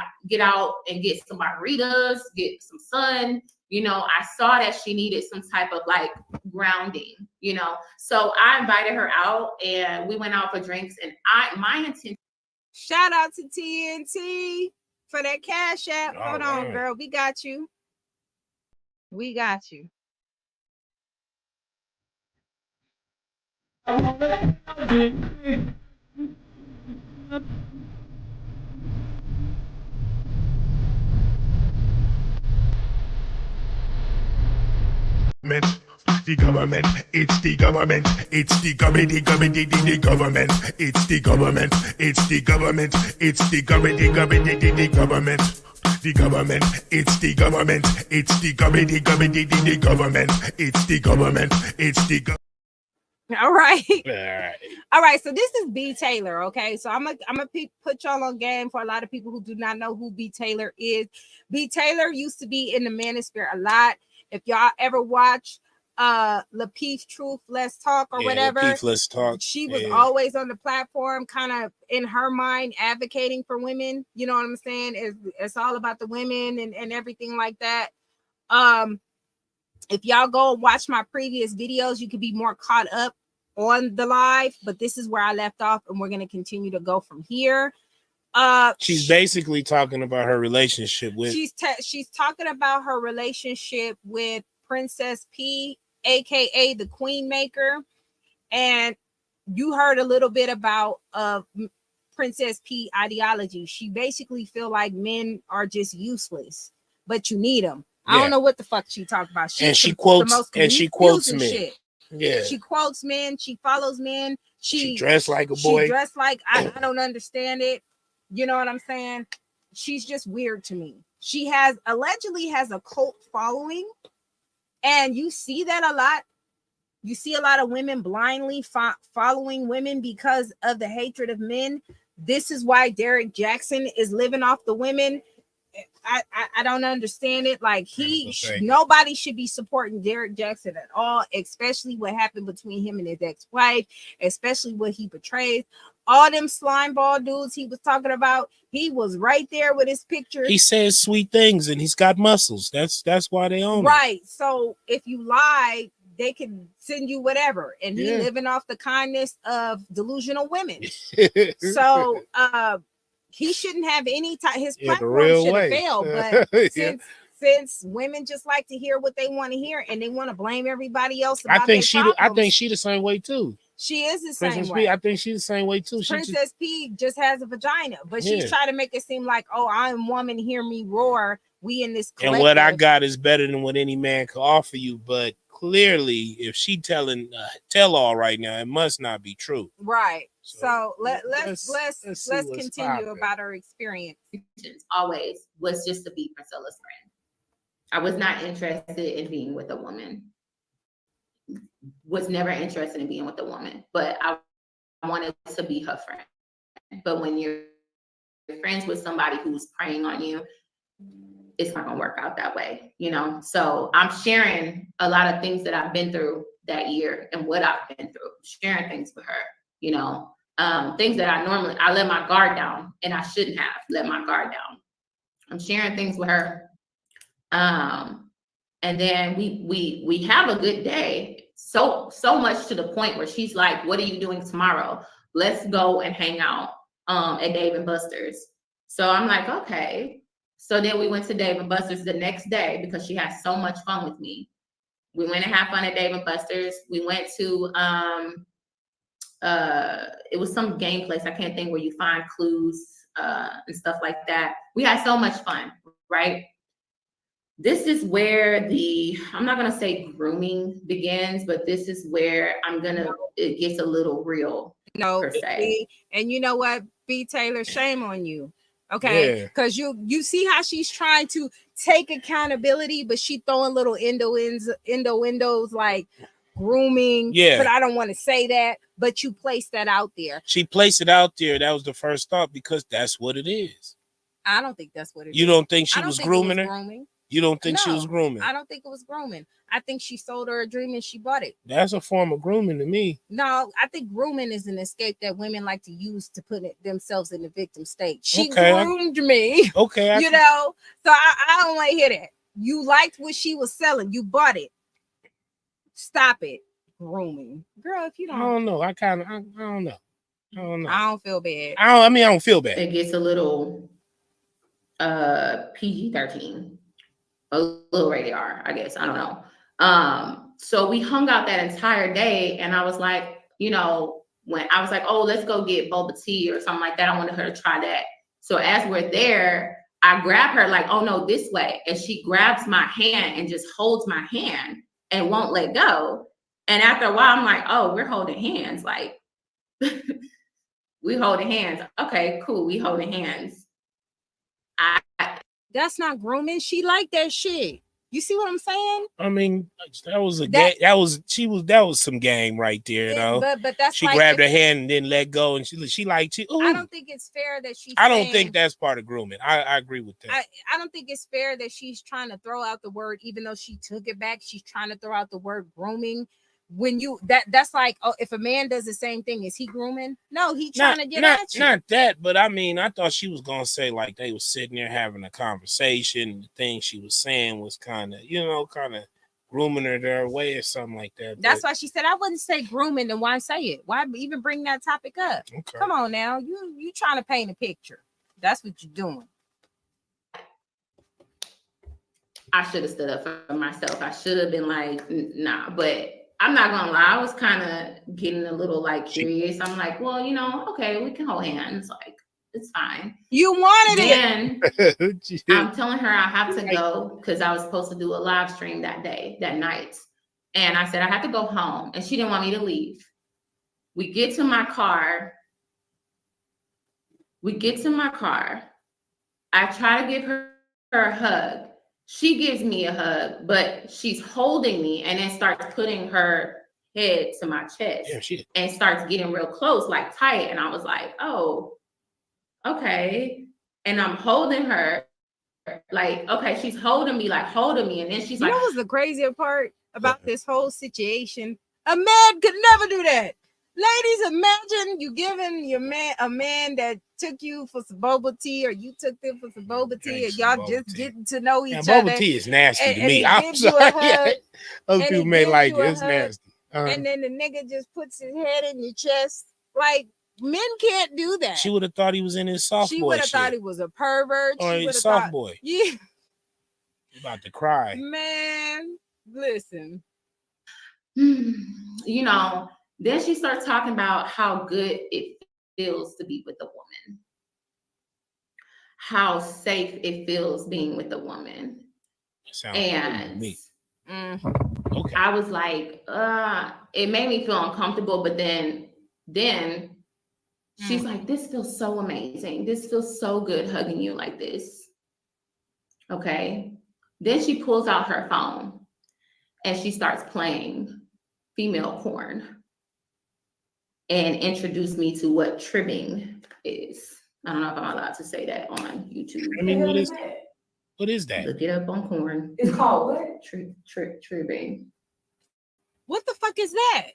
out and get some margaritas, get some sun. You know, I saw that she needed some type of like grounding, you know. So I invited her out and we went out for drinks, and my intention. Shout out to TNT for that cash app. Hold on, girl. We got you. We got you. The government, it's the government, it's the government, the government, the government, it's the government, it's the government, it's the government, the government, the government. The government, it's the government, it's the government, the government, the government, it's the government, it's the government. All right. So this is Btaylor. Okay, so I'm gonna put y'all on game for a lot of people who do not know who Btaylor is. Btaylor used to be in the manosphere a lot. If y'all ever watch Lapeef Truth Let's Talk or whatever, Lapeef Let's Talk, she was always on the platform, kind of in her mind advocating for women. You know what I'm saying? It's all about the women and everything like that. If y'all go and watch my previous videos, you could be more caught up on the live, but this is where I left off, and we're going to continue to go from here. She's basically talking about her relationship with she's talking about her relationship with Princess P, aka the Queen Maker. And you heard a little bit about Princess P ideology. She basically feel like men are just useless, but you need them. I don't know what the fuck she talked about. She quotes men. Shit. Yeah, she quotes men. She follows men. She dressed like a boy. She dressed like I don't understand it. You know what I'm saying? She's just weird to me. She allegedly has a cult following, and you see that a lot. You see a lot of women blindly following women because of the hatred of men. This is why Derek Jackson is living off the women. I don't understand it. Like nobody should be supporting Derek Jackson at all, especially what happened between him and his ex-wife, especially what he portrays. All them slime ball dudes he was talking about, he was right there with his picture. He says sweet things and he's got muscles. That's why they own right. Him. So if you lie, they can send you whatever. And he living off the kindness of delusional women. So he shouldn't have any time. His platform should have failed. But since women just like to hear what they want to hear and they want to blame everybody else, I think she the same way too. She is the Princess same way. I think she's the same way too. Princess P just has a vagina, but she's trying to make it seem like, oh, I'm woman, hear me roar. we in this And what I collective. got is better than what any man could offer you. But clearly, if she telling tell all right now, it must not be true. Right. So let's let's continue about our experience. Always was just to be Princella's friend. I was not interested in being with a woman. Was never interested in being with a woman, but I wanted to be her friend. But when you're friends with somebody who's preying on you, it's not gonna work out that way, you know? So I'm sharing a lot of things that I've been through that year and what I've been through, sharing things with her, you know, things that I let my guard down and I shouldn't have let my guard down. I'm sharing things with her. And then we have a good day. So much to the point where she's like, what are you doing tomorrow? Let's go and hang out at Dave & Buster's. So I'm like, okay. So then we went to Dave & Buster's the next day because she had so much fun with me. We went and had fun at Dave & Buster's. We went to, it was some game place. I can't think, where you find clues and stuff like that. We had so much fun, right? This is where I'm not going to say grooming begins, but this is where it gets a little real, per se. And you know what, Btaylor, shame on you. Okay, because you see how she's trying to take accountability, but she throwing little innuendos like grooming. Yeah, but I don't want to say that. But you placed that out there. She placed it out there. That was the first thought, because that's what it is. I don't think that's what it is. You don't think she was grooming her? Grooming. You don't think she was grooming? I don't think it was grooming. I think she sold her a dream and she bought it. That's a form of grooming to me. No, I think grooming is an escape that women like to use to put themselves in the victim state. She groomed me. Okay. You know, so I don't want to hear that. You liked what she was selling. You bought it. Stop it. Grooming. Girl, if you don't. I don't know. I don't know. I don't know. I don't feel bad. I don't feel bad. It gets a little PG-13. A little rated R, I guess. I don't know. So we hung out that entire day, and I was like, you know, when I was like, oh, let's go get boba tea or something like that. I wanted her to try that. So as we're there, I grab her like, oh no, this way. And she grabs my hand and just holds my hand and won't let go. And after a while, I'm like, oh, we're holding hands. Like, we holding hands. Okay, cool. We holding hands. That's not grooming. She liked that shit. You see what I'm saying? I mean, that was some game right there, you know. But that's she like grabbed her hand and didn't let go, and she liked you. I don't think it's fair that she's. I don't think that's part of grooming. I agree with that. I don't think it's fair that she's trying to throw out the word, even though she took it back. She's trying to throw out the word grooming. When that's like, oh, if a man does the same thing, is he grooming? No, he trying to get at you. Not that, but I mean, I thought she was gonna say like they was sitting there having a conversation. The thing she was saying was kind of grooming her their way or something like that. That's why she said I wouldn't say grooming. Then why say it? Why even bring that topic up? Okay. Come on now, you trying to paint a picture. That's what you're doing. I should have stood up for myself. I should have been like, nah, but I'm not gonna lie, I was kind of getting a little like curious. I'm like, well, you know, okay, we can hold hands. Like, it's fine. You wanted it. I'm telling her I have to go because I was supposed to do a live stream that night. And I said, I have to go home. And she didn't want me to leave. We get to my car. I try to give her a hug. She gives me a hug, but she's holding me and then starts putting her head to my chest and starts getting real close, like tight. And I was like, oh, okay. And I'm holding her like, okay, she's holding me. And then she's like, what was the crazier part about this whole situation? A man could never do that. Ladies, imagine you giving a man that took you for some boba tea, or you took them for some boba tea, and y'all just getting to know each other. Boba tea is nasty to me. I'm sorry. Other people may like it. It's nasty. And then the nigga just puts his head in your chest. Like, men can't do that. She would have thought he was in his soft boy. She would have thought he was a pervert. Or a soft boy. Yeah. I'm about to cry. Man, listen. You know, then she starts talking about how good it feels to be with a woman. how safe it feels being with a woman. And okay. I was like, it made me feel uncomfortable, but then she's like, this feels so amazing. This feels so good hugging you like this. Okay. Then she pulls out her phone and she starts playing female porn and introduced me to what tribbing is. I don't know if I'm allowed to say that on YouTube. I mean, what is that? Look it up on porn. It's called what? Tribbing. What the fuck is that?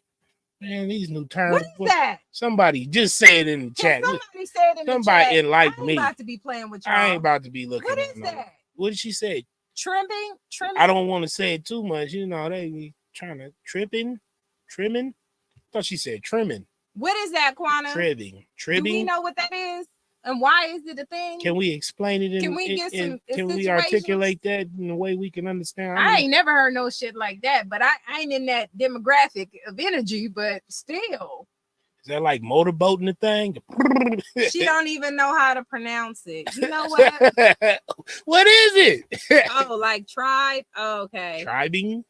Man, these new terms. What is that? Somebody just say it in the chat. Somebody said in the chat. Somebody enlighten me. I ain't about to be playing with y'all. I ain't about to be looking. What is that? What did she say? Trimming? I don't want to say it too much. You know, they be trying to trimming. I thought she said trimming. What is that, Quana? Tribbing. Do we know what that is? And why is it a thing? Can we explain it? Can we get some? Can we articulate that in a way we can understand? I ain't never heard no shit like that, but I ain't in that demographic of energy, but still. Is that like motorboating the thing? She don't even know how to pronounce it. You know what? What is it? Oh, like tribe? Okay. Tribing?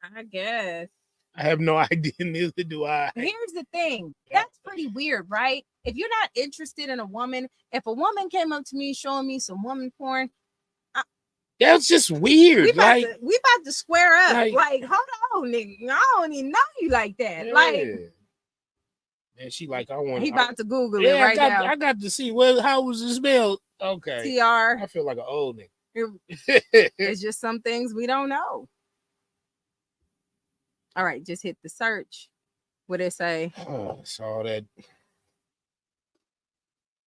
I guess. I have no idea, neither do I. Here's the thing. That's pretty weird, right? If you're not interested in a woman, if a woman came up to me showing me some woman porn, that's just weird. We about to square up. Like, hold on, nigga. I don't even know you like that. Yeah. Like, and she like, I want. He about to Google it right now. I got to see. How was it spelled? Okay. TR. I feel like an old nigga. It's just some things we don't know. All right, just hit the search. What it say? Oh, saw that.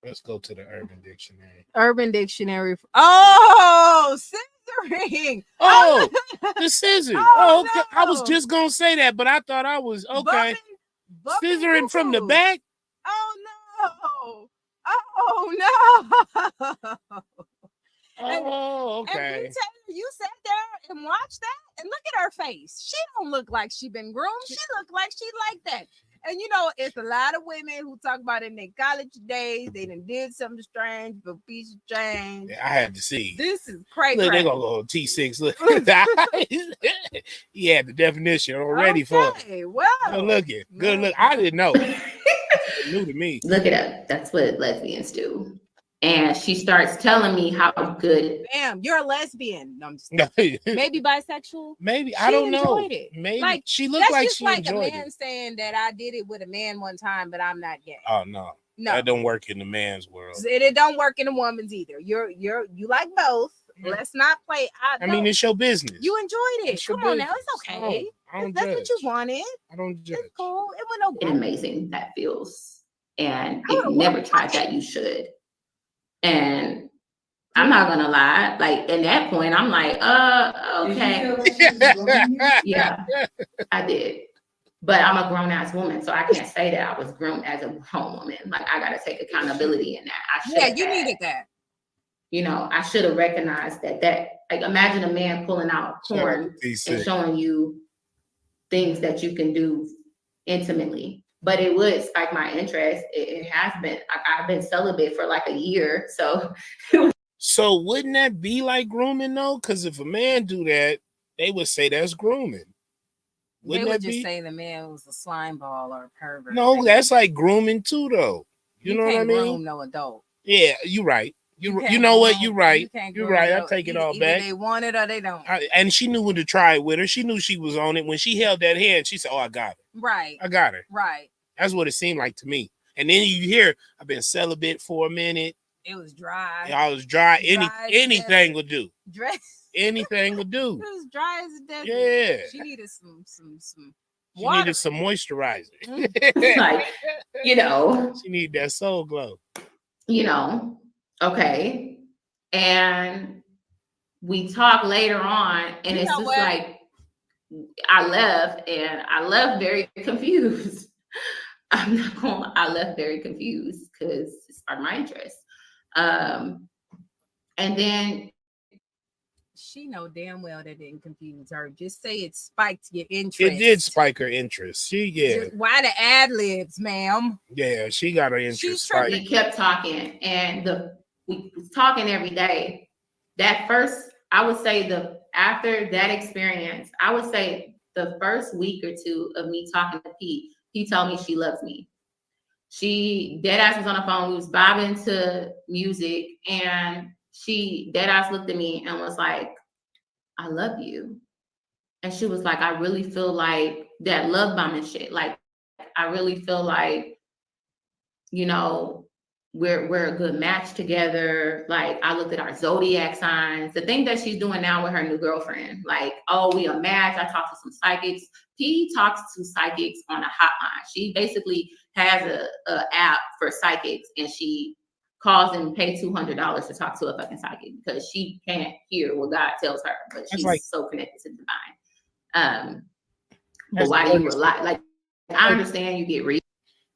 Let's go to the Urban Dictionary. Urban Dictionary. Oh, scissoring. Oh, the scissors. Oh, okay. No. I was just gonna say that, but I thought I was okay. Scissoring from the back. Oh no! Oh no! Oh, okay. And you sat there and watched that, and look at her face. She don't look like she been groomed. She look like she like that. And you know, it's a lot of women who talk about in their college days, they done did something strange, but piece of change. Yeah, I had to see. This is crazy. Look, they gonna go T6. Look, he had the definition already for it. Well, good looking. Good look. I didn't know. New to me. Look it up. That's what lesbians do. And she starts telling me how good. Bam, you're a lesbian. No, I'm just maybe bisexual. Maybe she I don't know. It. Maybe like, she looked like she like enjoyed a man it. saying that I did it with a man one time, but I'm not gay. Oh no, that don't work in the man's world. It don't work in the woman's either. You like both. Let's not play. I mean, it's your business. You enjoyed it. Come on now, it's okay. That's what you wanted. I don't judge. It's cool. It was no amazing that feels. And if you never tried that, you should. And I'm not gonna lie, like at that point, I'm like, okay. Yeah, I did. But I'm a grown ass woman, so I can't say that I was grown as a grown woman. Like I gotta take accountability in that. You needed that. You know, I should have recognized that. Like imagine a man pulling out porn and showing you things that you can do intimately. But it would spike my interest. It has been. I've been celibate for like a year. So wouldn't that be like grooming though? Because if a man do that, they would say that's grooming. Wouldn't they would just say the man was a slime ball or a pervert. No, that's like grooming too, though. You know what I mean? Groom no adult. Yeah, you're right. You know what? You're right. You're right. I take it all back. They want it or they don't. And she knew when to try it with her. She knew she was on it. When she held that hand, she said, "Oh, I got her. Right. I got her." Right. That's what it seemed like to me. And then you hear, "I've been celibate for a minute." It was dry. I was dry. Anything would do. Anything would do. It was dry as a desert. Yeah. She needed some She needed some moisturizer. Like, you know. She needed that soul glow. You know. Okay. And we talk later on, and it's just like I left very confused. I'm not gonna I left very confused because it sparked my interest. And then she know damn well that didn't confuse her. Just say it spiked your interest. It did spike her interest. Why the ad libs, ma'am? Yeah, she got her interest. We kept talking, and we was talking every day. That first, I would say after that experience, I would say the first week or two of me talking to Pete, he told me she loves me. She deadass was on the phone. We was vibing to music, and she deadass looked at me and was like, "I love you." And she was like, "I really feel like that love bombing shit. Like, I really feel like, you know, we're a good match together." Like, I looked at our zodiac signs, the thing that she's doing now with her new girlfriend. Like, oh, we a match. I talked to some psychics. P talks to psychics on a hotline. She basically has a app for psychics, and she calls and pays $200 to talk to a fucking psychic because she can't hear what God tells her, but she's so connected to the divine. But why do you rely? Like, I understand you get read.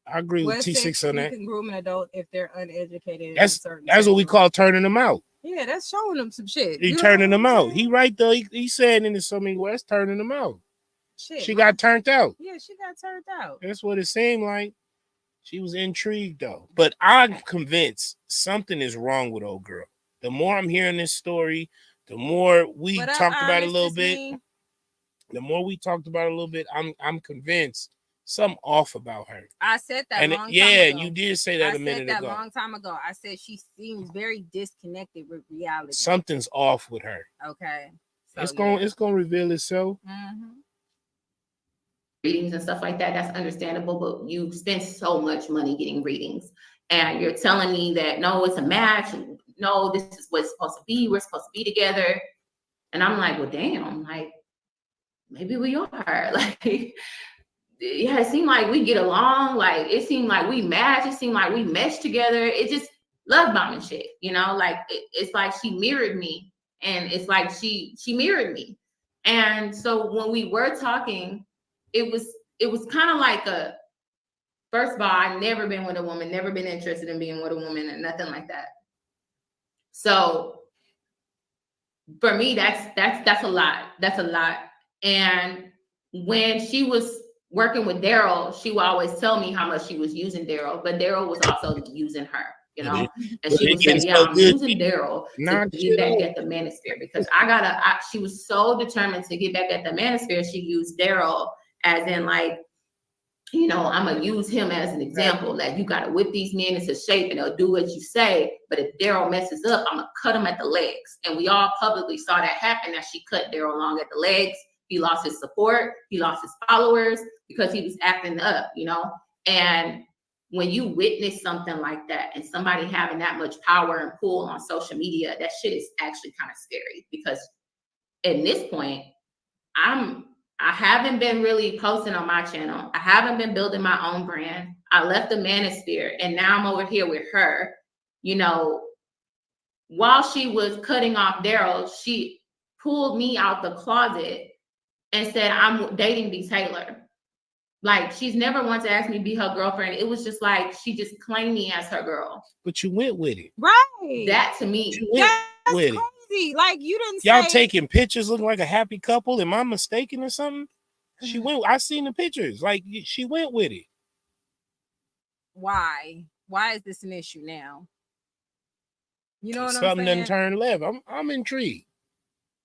I agree with T6 on that. You can groom an adult if they're uneducated. That's what we call turning them out. Yeah, that's showing them some shit. He turning them out. He right though. He said in so many words, turning them out. Shit, she got turned out. Yeah, she got turned out. That's what it seemed like. She was intrigued though. But I'm convinced something is wrong with old girl. The more I'm hearing this story, the more we talked about it a little bit. The more we talked about it a little bit, I'm convinced something off about her. I said that long time ago. Yeah, you did say that a minute ago. I said that long time ago. I said she seems very disconnected with reality. Something's off with her. Okay. So, it's gonna reveal itself. Mm-hmm. Readings and stuff like that, that's understandable, but you spend so much money getting readings, and you're telling me that no, it's a match, no, this is what it's supposed to be, we're supposed to be together. And I'm like, well, damn, like, maybe we are. Like, yeah, it seemed like we get along, like it seemed like we match, it seemed like we mesh together. It just love bombing shit, you know, like it's like she mirrored me, and it's like she mirrored me. And so when we were talking, it was kind of like first of all, I've never been with a woman, never been interested in being with a woman, and nothing like that. So for me, that's a lot. That's a lot. And when she was working with Daryl, she would always tell me how much she was using Daryl, but Daryl was also using her, you know. And she would say, "Yeah, I'm using Daryl to get back at the manosphere because she was so determined to get back at the manosphere. She used Daryl as in, like, you know, I'm gonna use him as an example. Like, you gotta whip these men into shape and they'll do what you say. But if Daryl messes up, I'm gonna cut him at the legs." And we all publicly saw that happen, that she cut Daryl long at the legs. He lost his support, he lost his followers because he was acting up, you know. And when you witness something like that and somebody having that much power and pull on social media, that shit is actually kind of scary, because at this point, I haven't been really posting on my channel. I haven't been building my own brand. I left the manosphere, and now I'm over here with her. You know, while she was cutting off Daryl, she pulled me out the closet and said, "I'm dating Btaylor." Like, she's never once asked me to be her girlfriend. It was just like, she just claimed me as her girl. But you went with it. Right. That to me. That's crazy. Like, you didn't Y'all taking pictures looking like a happy couple. Am I mistaken or something? She went. I seen the pictures. Like, she went with it. Why? Why is this an issue now? You know what Something I'm saying? done turned left. I'm intrigued.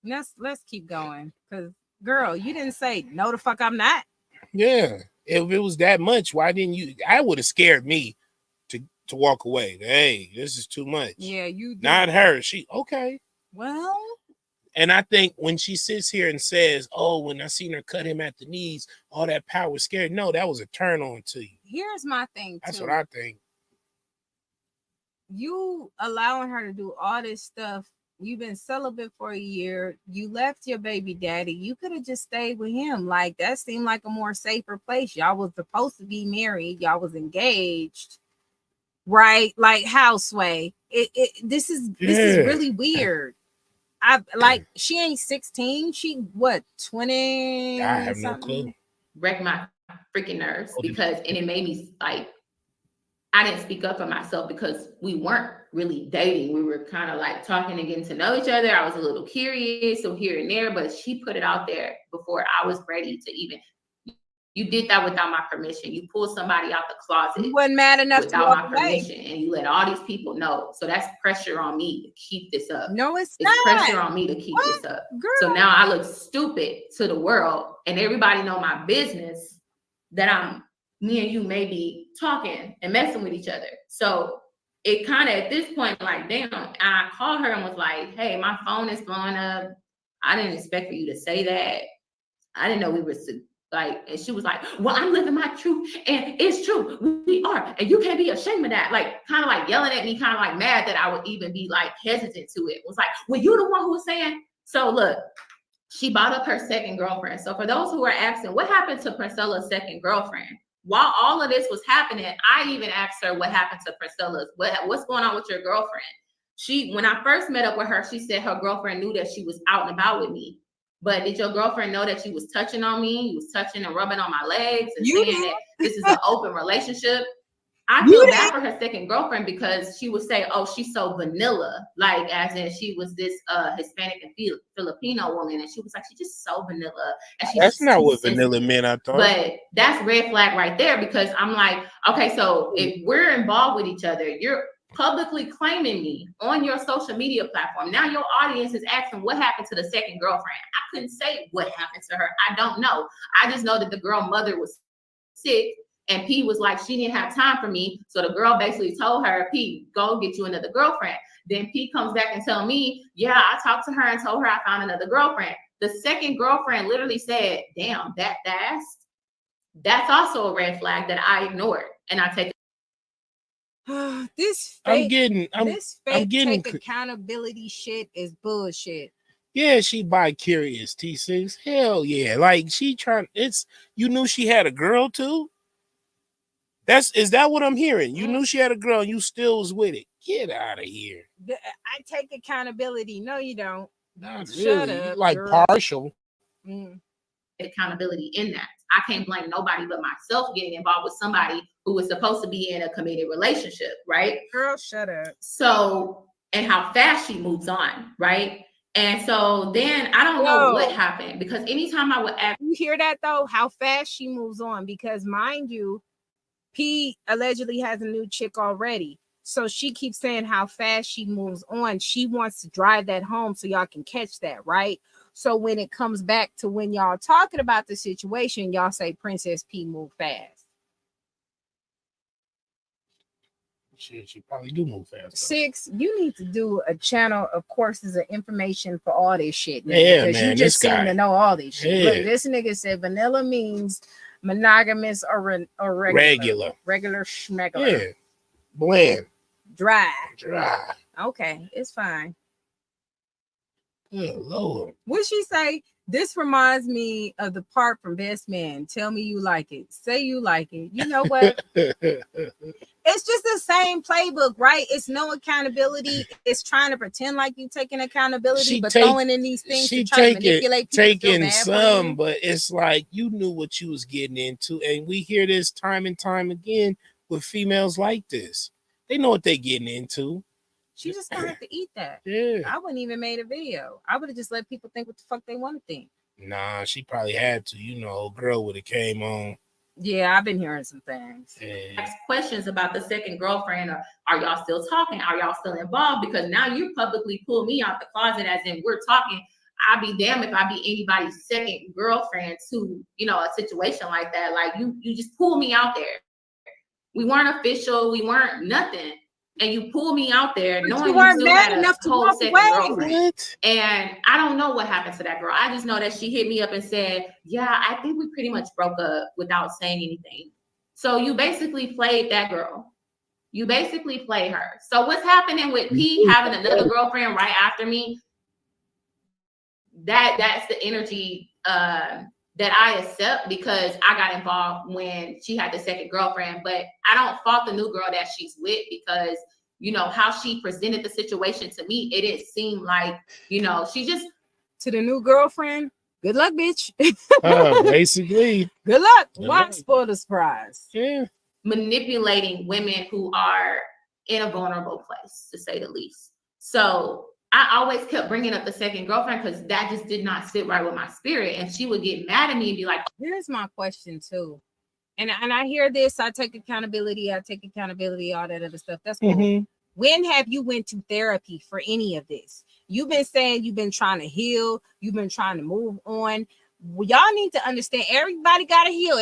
Let's keep going, because girl, you didn't say no the fuck I'm not. Yeah. If it was that much, why didn't you? I would have scared me to walk away. Hey, this is too much. Yeah, you did. Not her. She okay. Well, and I think when she sits here and says, "Oh, when I seen her cut him at the knees, all that power was scared." No, that was a turn on to you. Here's my thing. That's what I think. You allowing her to do all this stuff. You've been celibate for a year. You left your baby daddy. You could have just stayed with him. Like, that seemed like a more safer place. Y'all was supposed to be married. Y'all was engaged, right? Like, houseway. This is really weird. She ain't 16. She what, 20? I have no clue. Wrecked my freaking nerves, because and it made me like, I didn't speak up for myself because we weren't really dating. We were kind of like talking and getting to know each other. I was a little curious, so here and there, but she put it out there before I was ready to even. You did that without my permission. You pulled somebody out the closet. You wasn't mad enough without to my walk away. permission, and you let all these people know. So that's pressure on me to keep this up. No, it's It's not. pressure on me to keep this up. Girl. So now I look stupid to the world, and everybody know my business that me and you may be talking and messing with each other. So it kind of at this point, like, damn, I called her and was like, hey, my phone is blowing up. I didn't expect for you to say that. I didn't know we were like, and she was like, well, I'm living my truth, and it's true. We are, and you can't be ashamed of that. Like, kind of like yelling at me, kind of like mad that I would even be like hesitant to it. It was like, well, you the one who was saying. So look, she bought up her second girlfriend. So for those who are asking, what happened to Princella's second girlfriend? While all of this was happening, I even asked her what happened to Princella's. What's going on with your girlfriend? When I first met up with her, she said her girlfriend knew that she was out and about with me. But did your girlfriend know that she was touching on me? You was touching and rubbing on my legs and saying that this is an open relationship. I feel bad for her second girlfriend because she would say, oh, she's so vanilla. Like, as in she was this Hispanic and Filipino woman. And she was like, she's just so vanilla. And she's That's not what vanilla meant, I thought. But that's red flag right there, because I'm like, okay, so if we're involved with each other, you're publicly claiming me on your social media platform. Now your audience is asking what happened to the second girlfriend. I couldn't say what happened to her. I don't know. I just know that the girl mother was sick, and P was like, she didn't have time for me. So the girl basically told her, P, go get you another girlfriend. Then P comes back and tell me, yeah, I talked to her and told her I found another girlfriend. The second girlfriend literally said, damn, that fast? That's also a red flag that I ignored, and I take this I'm getting take accountability shit is bullshit. Yeah, she bi-curious, T6. Hell yeah. Like, you knew she had a girl too? Is that what I'm hearing? You knew she had a girl and you still was with it. Get out of here. I take accountability. No, you don't. Not Shut really. up, Like girl. partial. Accountability in that. I can't blame nobody but myself getting involved with somebody who was supposed to be in a committed relationship, right? Girl, shut up. So, and how fast she moves on, right? And so then I don't know what happened, because anytime I would ask, you hear that though, how fast she moves on, because mind you, P allegedly has a new chick already. So she keeps saying how fast she moves on. She wants to drive that home so y'all can catch that, right? So when it comes back to when y'all talking about the situation, y'all say Princess P move fast. Shit, she probably do move fast. 6, you need to do a channel of courses of information for all this shit. Yeah, because man, you just seem guy. to know all this shit. Yeah. Look, this nigga said vanilla means monogamous or regular schmegular. Yeah. Bland. Dry. Dry. Okay, it's fine. Good Lord. What she say? This reminds me of the part from Best Man. Tell me you like it. Say you like it. You know what? It's just the same playbook, right? It's no accountability. It's trying to pretend like you taking accountability, throwing in these things to try to manipulate people. Taking some, but it's like you knew what you was getting into, and we hear this time and time again with females like this. They know what they're getting into. She just gonna have to eat that. Yeah. I wouldn't even made a video. I would have just let people think what the fuck they want to think. Nah, she probably had to. You know, old girl would have came on. Yeah, I've been hearing some things. Yeah. Ask questions about the second girlfriend, or are y'all still talking? Are y'all still involved? Because now you publicly pull me out the closet, as in we're talking. I'd be damned if I be anybody's second girlfriend to, a situation like that. Like you just pull me out there. We weren't official. We weren't nothing. And you pull me out there knowing you still had a whole second girlfriend. And I don't know what happened to that girl. I just know that she hit me up and said, yeah, I think we pretty much broke up without saying anything. So you basically played that girl. You basically played her. So what's happening with P having another girlfriend right after me? That's the energy that I accept, because I got involved when she had the second girlfriend. But I don't fault the new girl that she's with, because how she presented the situation to me, it didn't seem like, she just... To the new girlfriend, good luck, bitch. Basically. Good luck. Why spoil the surprise? Yeah. Manipulating women who are in a vulnerable place, to say the least. So I always kept bringing up the second girlfriend because that just did not sit right with my spirit. And she would get mad at me and be like, here's my question too. And I hear this, I take accountability, all that other stuff. That's cool. Mm-hmm. When have you went to therapy for any of this? You've been saying you've been trying to heal, you've been trying to move on. Well, y'all need to understand everybody gotta heal,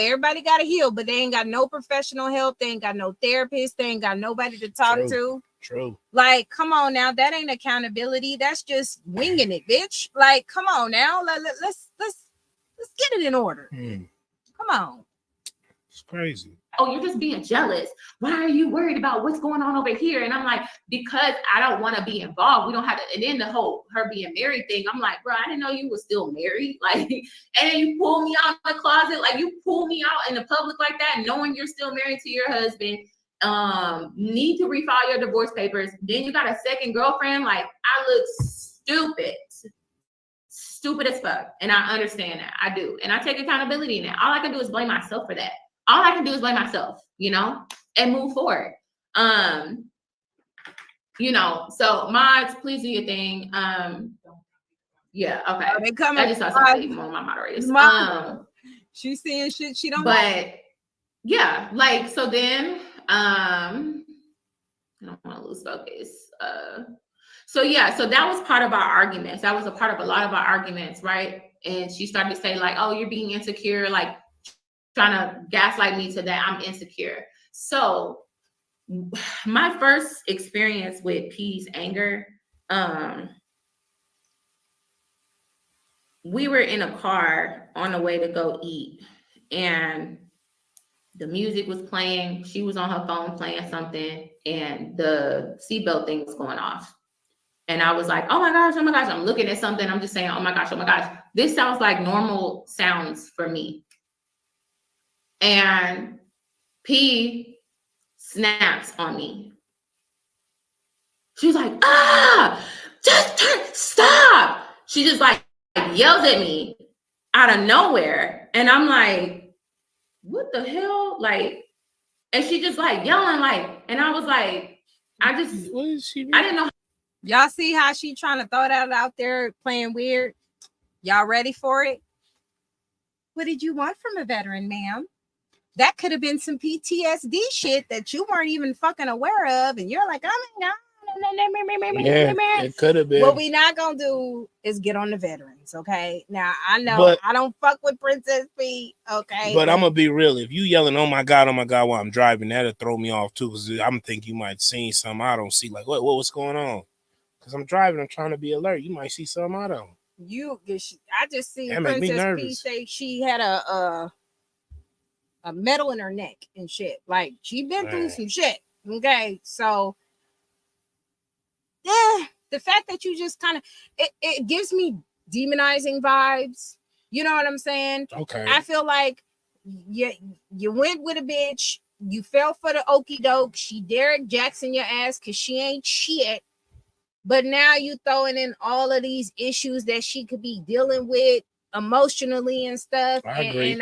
but they ain't got no professional help, they ain't got no therapist, they ain't got nobody to talk to. True. Like, come on now, that ain't accountability. That's just winging it, bitch. Like, come on now, let's get it in order. Come on. It's crazy. Oh, you're just being jealous. Why are you worried about what's going on over here? And I'm like, because I don't want to be involved. We don't have to. And then the whole her being married thing, I'm like, bro, I didn't know you were still married. Like, and then you pull me out of the closet, like you pull me out in the public like that, knowing you're still married to your husband. Need to refile your divorce papers. Then you got a second girlfriend. Like, I look stupid as fuck. And I understand that. I do. And I take accountability in that. All I can do is blame myself for that. All I can do is blame myself, you know, and move forward. You know, so mods, please do your thing. Yeah, okay. They coming. I just saw something on my moderators. She's seeing shit she don't but know. Yeah, like, so then I don't want to lose focus. So yeah, so that was part of our arguments. That was a part of a lot of our arguments, right? And she started to say like, oh, you're being insecure, like trying to gaslight me to that I'm insecure. So my first experience with P's anger, we were in a car on the way to go eat, and the music was playing. She was on her phone playing something, and the seatbelt thing was going off. And I was like, oh my gosh, I'm looking at something. I'm just saying, oh my gosh. This sounds like normal sounds for me. And P snaps on me. She's like, stop. She just like yells at me out of nowhere. And I'm like, what the hell? Like, and she just like yelling, like, and I was like, I didn't know. Y'all see how she trying to throw that out there playing weird? Y'all ready for it? What did you want from a veteran, ma'am? That could have been some PTSD shit that you weren't even fucking aware of. And you're like, oh my God. Yeah, it could have been. What we not gonna do is get on the veterans, okay? Now I know I don't fuck with Princess P, okay? But I'm gonna be real. If you yelling, oh my God, while I'm driving, that'll throw me off too. Because I'm thinking you might see something I don't see. Like, what's going on? Because I'm driving, I'm trying to be alert. You might see something I don't. I just seen Princess P say she had a metal in her neck and shit. Like, she been through some shit. Okay, so yeah, the fact that you just kind of it gives me demonizing vibes. You know what I'm saying? Okay. I feel like you went with a bitch, you fell for the okie doke, she Derek Jackson your ass because she ain't shit. But now you throwing in all of these issues that she could be dealing with emotionally and stuff. I agree. And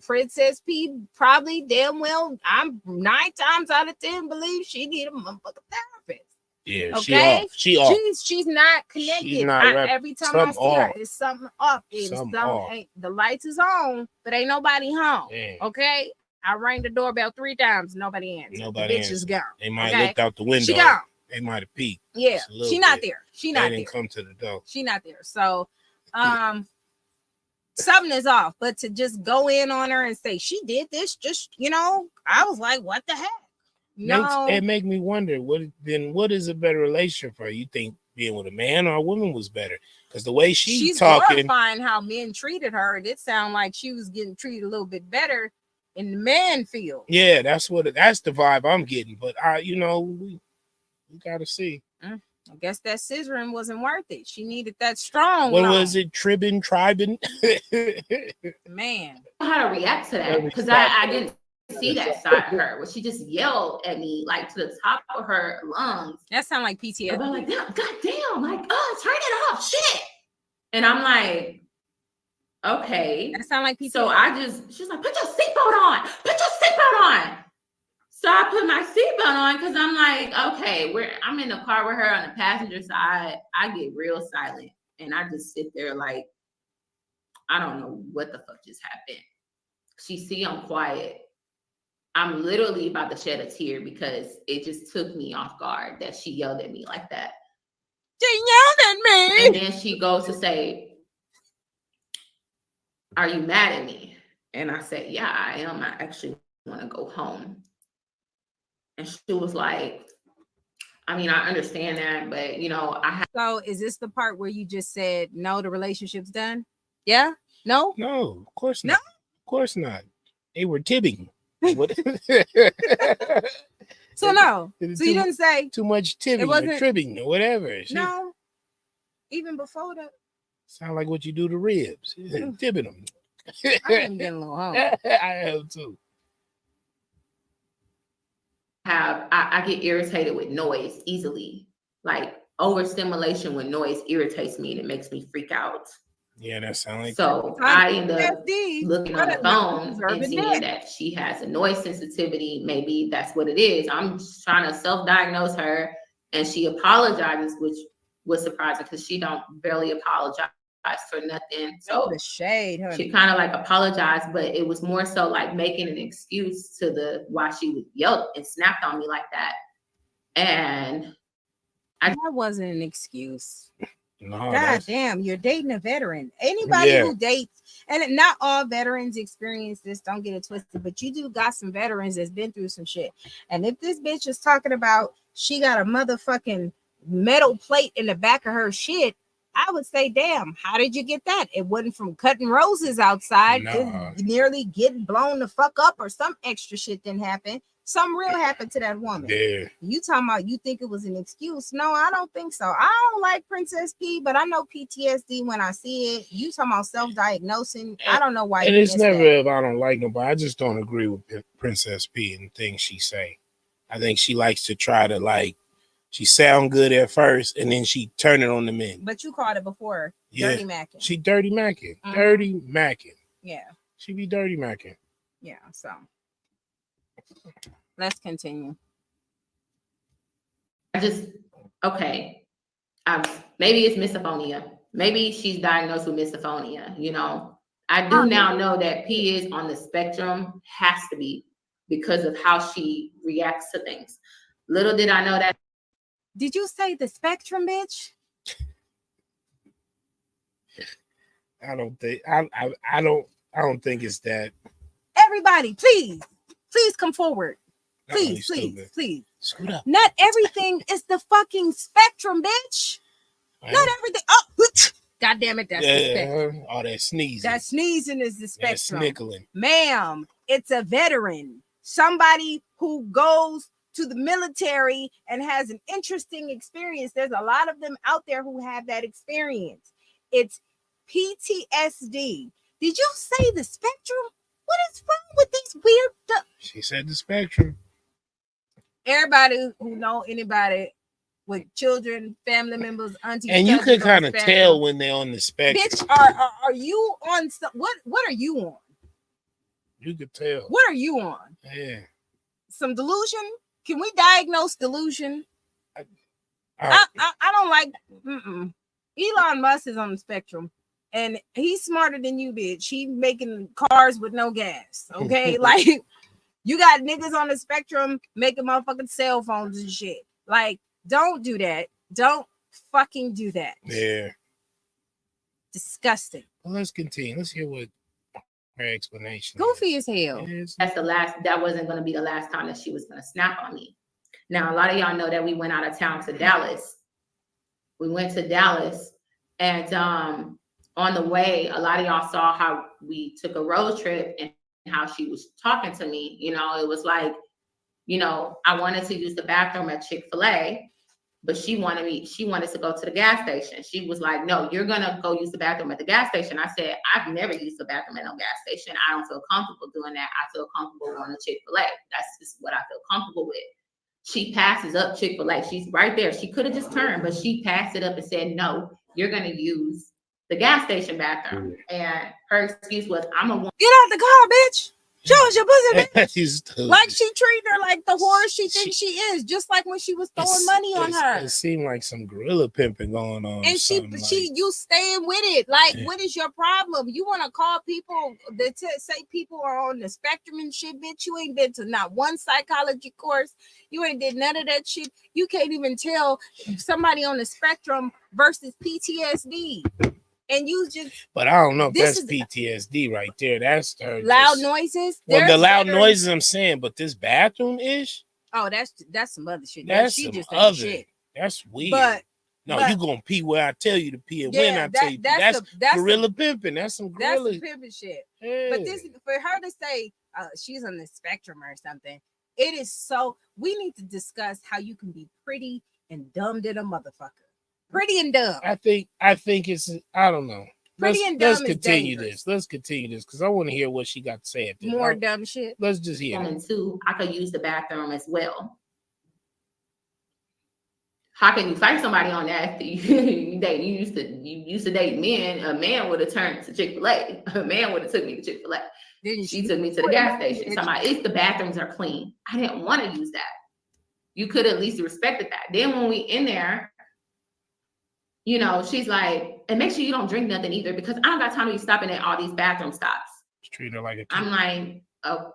Princess P probably damn well, I'm 9 times out of 10 believe she need a motherfucking therapist. Yeah, okay? She off. She's not connected. She's not every time I see her, it's something off. Off. The lights is on, but ain't nobody home. Yeah. Okay. I rang the doorbell 3 times. Nobody answered. The bitch is gone. They might have looked out the window. She gone. They might have peeked. Yeah, she not there. She not there. They didn't come to the door. She not there. So, something is off. But to just go in on her and say she did this, just I was like, what the heck? No, it make me wonder what is a better relationship for her? You think being with a man or a woman was better? Because the way she's talking, glorifying how men treated her, it sounded like she was getting treated a little bit better in the man field. Yeah, that's the vibe I'm getting. But we gotta see. I guess that scissoring wasn't worth it. She needed that strong. What was it? Tribing? Man, how to react to that because I didn't see that side of her where she just yelled at me like to the top of her lungs. That sound like PTSD. I'm like, God damn, like, oh, turn it off, shit. And I'm like, okay. That sound like PTSD. So she's like, put your seatbelt on. So I put my seatbelt on because I'm like, okay, I'm in the car with her on the passenger side. I get real silent and I just sit there like, I don't know what the fuck just happened. She see I'm quiet. I'm literally about to shed a tear because it just took me off guard that she yelled at me like that. She yelled at me. And then she goes to say, are you mad at me? And I said, yeah, I am. I actually want to go home. And she was like, I mean, I understand that, but you know, So is this the part where you just said, no, the relationship's done? Yeah? No? No, of course No? not. Of course not. They were tibbing. So no. So you didn't say too much tibbing or tribbing or whatever. No. Even before that. Sound like what you do to ribs. Tibbing them. I'm getting a little hungry. I am too. I get irritated with noise easily. Like overstimulation with noise irritates me and it makes me freak out. Yeah, that sounds like so that. I end up looking on the phone and seeing that she has a noise sensitivity. Maybe that's what it is. I'm just trying to self-diagnose her, and she apologizes, which was surprising because she don't barely apologize for nothing. So the shade, honey. She kind of like apologized, but it was more so like making an excuse to the why she would yell and snapped on me like that. And that wasn't an excuse. No, God damn, you're dating a veteran. Anybody who dates, and not all veterans experience this, don't get it twisted, but you do got some veterans that's been through some shit. And if this bitch is talking about she got a motherfucking metal plate in the back of her shit, I would say, damn, how did you get that? It wasn't from cutting roses outside, nearly getting blown the fuck up, or some extra shit didn't happen. Something real happened to that woman. Yeah. You talking about you think it was an excuse? No, I don't think so. I don't like Princess P, but I know PTSD when I see it. You talking about self-diagnosing? I don't know why. And it's never if I don't like nobody. I just don't agree with Princess P and things she say. I think she likes to try to she sound good at first and then she turn it on the men. But you called it before. Dirty macking. She dirty macking. Dirty macking. Yeah. She be dirty macking. Yeah. So let's continue. Okay. Maybe it's misophonia. Maybe she's diagnosed with misophonia. You know, I do now know that P is on the spectrum, has to be, because of how she reacts to things. Little did I know that. Did you say the spectrum, bitch? I don't think I don't think it's that. Everybody, please come forward. Please. Scoot up. Not everything is the fucking spectrum, bitch. Not everything. Oh, God damn it, that's the spectrum. All that sneezing. That sneezing is the spectrum. That snickling. Ma'am, it's a veteran. Somebody who goes to the military and has an interesting experience. There's a lot of them out there who have that experience. It's PTSD. Did you say the spectrum? What is wrong with these weird She said the spectrum. Everybody who know anybody with children, family members, aunties, and you could kind of tell when they're on the spectrum. Bitch, are you on what are you on? You could tell. What are you on? Yeah. Some delusion? Can we diagnose delusion? I don't like. Elon Musk is on the spectrum, and he's smarter than you, bitch. He making cars with no gas. Okay, like you got niggas on the spectrum making motherfucking cell phones and shit. Like, don't do that. Don't fucking do that. Yeah. Disgusting. Well, let's continue. Let's hear what her explanation. Goofy as hell. That wasn't going to be the last time that she was going to snap on me. Now, a lot of y'all know that we went out of town to Dallas. We went to Dallas, and on the way, a lot of y'all saw how we took a road trip and how she was talking to me. You know, it was like, you know, I wanted to use the bathroom at Chick-fil-A, but she wanted to go to the gas station. She was like, no, you're going to go use the bathroom at the gas station. I said, I've never used the bathroom at no gas station. I don't feel comfortable doing that. I feel comfortable going to Chick-fil-A. That's just what I feel comfortable with. She passes up Chick-fil-A. She's right there. She could have just turned, but she passed it up and said, no, you're going to use the gas station bathroom. And her excuse was, I'm a woman. Get out the car, bitch. Show us your pussy, bitch. She's stupid. Like she treating her like the whore she thinks she is, just like when she was throwing money on her. It seemed like some gorilla pimping going on. And you staying with it. Like, what is your problem? You want to call people that say people are on the spectrum and shit, bitch? You ain't been to not one psychology course. You ain't did none of that shit. You can't even tell somebody on the spectrum versus PTSD. And you just, but I don't know if that's PTSD right there. That's her loud noises. Well, the loud noises I'm saying, but this bathroom ish. Oh, that's some other shit. That's she some just other shit. That's weird. But you gonna pee where I tell you to pee and when I tell you. That's gorilla pimping. That's some gorilla. That's pimping shit. Yeah. But this for her to say she's on the spectrum or something. It is so. We need to discuss how you can be pretty and dumb to the motherfucker. Pretty and dumb. I think it's. I don't know. Let's continue this because I want to hear what she got to say. More dumb shit. Let's just hear. And two, I could use the bathroom as well. How can you fight somebody on that? You used to date men. A man would have turned to Chick-fil-A. A man would have took me to Chick-fil-A. She took me to the gas station. Somebody, if the bathrooms are clean, I didn't want to use that. You could at least respected that. Then when we in there, you know, she's like, and make sure you don't drink nothing either because I don't got time to be stopping at all these bathroom stops. Treat her like a kid. I'm like, oh,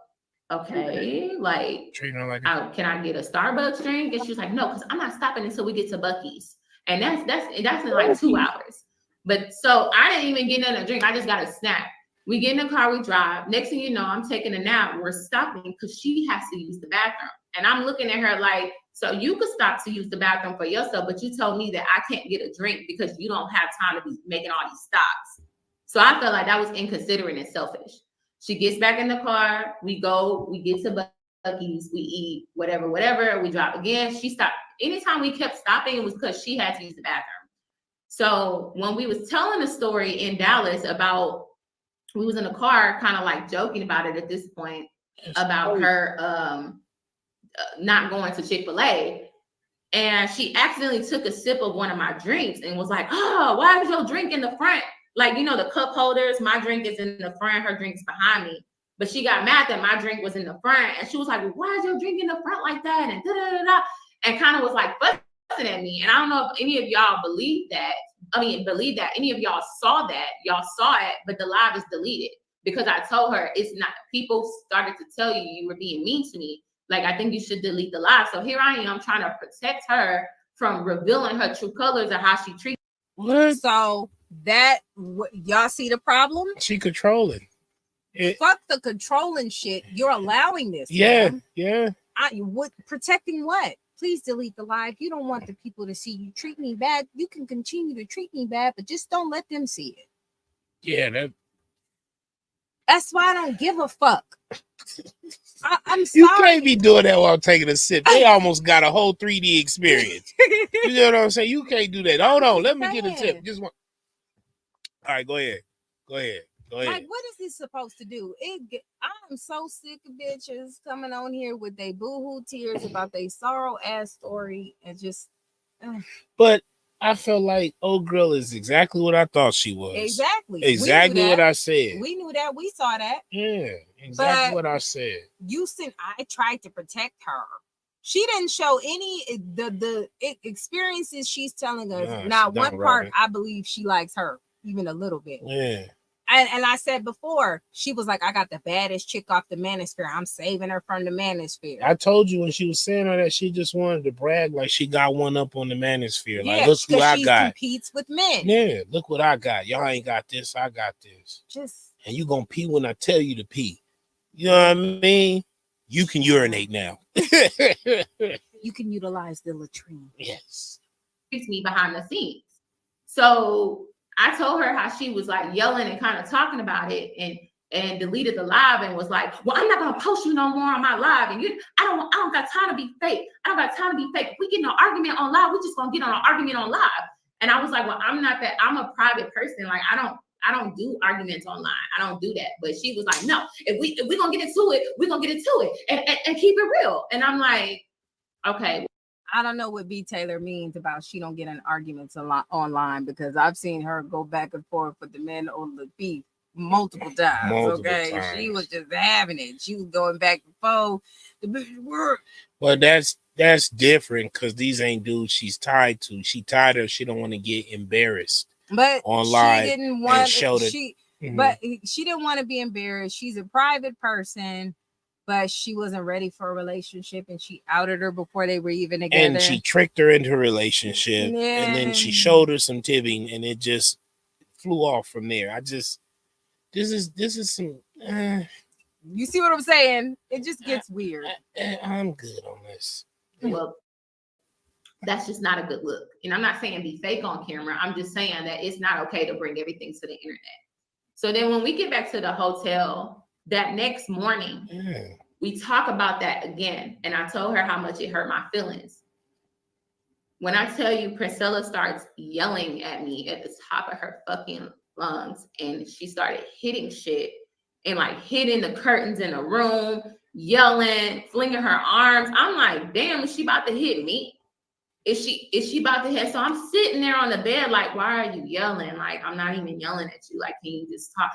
okay, like, treat her like can I get a Starbucks drink? And she's like, no, because I'm not stopping until we get to Buc-ee's, and that's in like 2 hours. But so I didn't even get nothing to drink. I just got a snack. We get in the car, we drive. Next thing you know, I'm taking a nap. We're stopping because she has to use the bathroom, and I'm looking at her like, so you could stop to use the bathroom for yourself, but you told me that I can't get a drink because you don't have time to be making all these stops. So I felt like that was inconsiderate and selfish. She gets back in the car. We get to Buc-ee's, we eat, whatever. We drive again. She stopped. Anytime we kept stopping, it was because she had to use the bathroom. So when we was telling the story in Dallas about, we was in the car kind of like joking about it at this point, about her not going to Chick-fil-A, and she accidentally took a sip of one of my drinks and was like, oh, why is your drink in the front? Like, you know, the cup holders, my drink is in the front, her drink's behind me. But she got mad that my drink was in the front, and she was like, well, why is your drink in the front like that? And da-da-da-da, and kind of was like fussing at me. And I don't know if any of y'all believe that. Any of y'all saw that. Y'all saw it, but the live is deleted because I told her it's not. People started to tell you were being mean to me. Like, I think you should delete the live. So here I am trying to protect her from revealing her true colors of how she treats. What? So that y'all see the problem? She controlling. Fuck the controlling shit. You're allowing this. Yeah, man. yeah. Protecting what? Please delete the live. You don't want the people to see you treat me bad. You can continue to treat me bad, but just don't let them see it. Yeah, that's why I don't give a fuck. I'm sorry. You can't be doing that while taking a sip. They almost got a whole 3D experience. You know what I'm saying? You can't do that. Hold on, let me get a tip. Just one. All right, go ahead. Like, what is this supposed to do? I'm so sick of bitches coming on here with their boohoo tears about their sorrow ass story and just. But I feel like old girl is exactly what I thought she was. Exactly what I said. We knew that. We saw that. Yeah, exactly what I said. I tried to protect her. She didn't show any the experiences she's telling us. Not one part. I believe she likes her even a little bit. Yeah. And I said before, she was like, I got the baddest chick off the manosphere. I'm saving her from the manosphere. I told you when she was saying all that, she just wanted to brag like she got one up on the manosphere. Like, look who I got. She competes with men. Yeah, look what I got. Y'all ain't got this. I got this. And you gonna pee when I tell you to pee. You know what I mean? You can urinate now. You can utilize the latrine. Yes. Treats me behind the scenes. So I told her how she was like yelling and kind of talking about it and deleted the live and was like, well, I'm not going to post you no more on my live. And I don't got time to be fake. I don't got time to be fake. If we get in an argument on live, we just going to get on an argument on live. And I was like, well, I'm not that. I'm a private person. Like, I don't do arguments online. I don't do that. But she was like, no, if we going to get into it, we're going to get into it and keep it real. And I'm like, okay. I don't know what Btaylor means about she don't get in arguments a lot online because I've seen her go back and forth with the men on the beef. multiple times. Multiple She times. was just having it. She was going back and forth. The bitch work. Well, that's different because these ain't dudes she's tied to. She tied her. She don't want to get embarrassed. But on live she didn't want show that. But she didn't want to be embarrassed. She's a private person, but she wasn't ready for a relationship, and she outed her before they were even together. And she tricked her into a relationship, and then she showed her some tipping, and it just flew off from there. This is some. You see what I'm saying? It just gets weird. I'm good on this. Well, that's just not a good look. And I'm not saying be fake on camera. I'm just saying that it's not okay to bring everything to the internet. So then when we get back to the hotel that next morning, we talk about that again. And I told her how much it hurt my feelings. When I tell you, Princella starts yelling at me at the top of her fucking lungs, and she started hitting shit and like hitting the curtains in the room, yelling, flinging her arms. I'm like, damn, is she about to hit me? Is she about to hit? So I'm sitting there on the bed, like, why are you yelling? Like, I'm not even yelling at you. Like, can you just talk?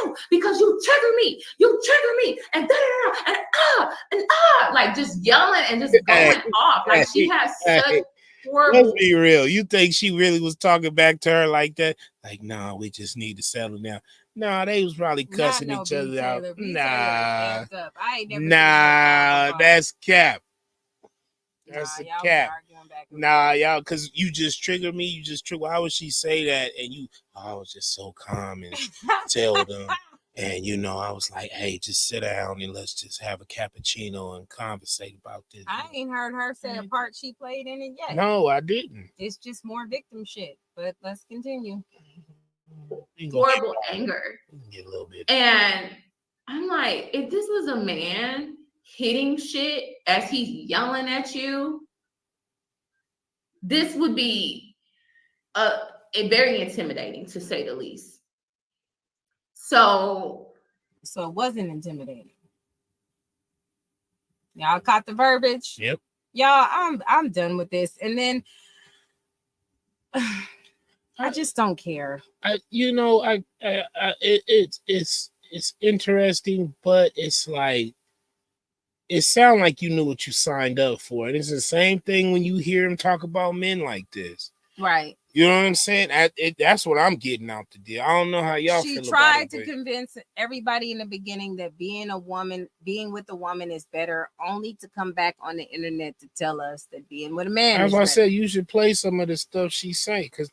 No, because you trigger me. You trigger me. And like just yelling and just going off. Like she has such horrible. Let's be real. You think she really was talking back to her like that? Like, nah, we just need to settle down. Nah, they was probably cussing each other out. Nah, that's cap. That's a cap. Nah, y'all, because you just triggered me. You just triggered. Why would she say that? And I was just so calm and tell them. And, I was like, hey, just sit down and let's just have a cappuccino and conversate about this. I ain't heard her say a part she played in it yet. No, I didn't. It's just more victim shit. But let's continue. Horrible anger. Get a little bit. And I'm like, if this was a man hitting shit as he's yelling at you, this would be a very intimidating, to say the least. So it wasn't intimidating. Y'all caught the verbiage? Yep. Y'all, I'm done with this. And then I just don't care. It's interesting, but it's like it sounds like you knew what you signed up for. And it's the same thing when you hear him talk about men like this. Right. You know what I'm saying? That's what I'm getting out the deal. I don't know how y'all feel about it. She tried to convince everybody in the beginning that being with a woman is better, only to come back on the internet to tell us that being with a man is better. That's why I said you should play some of the stuff she's saying, because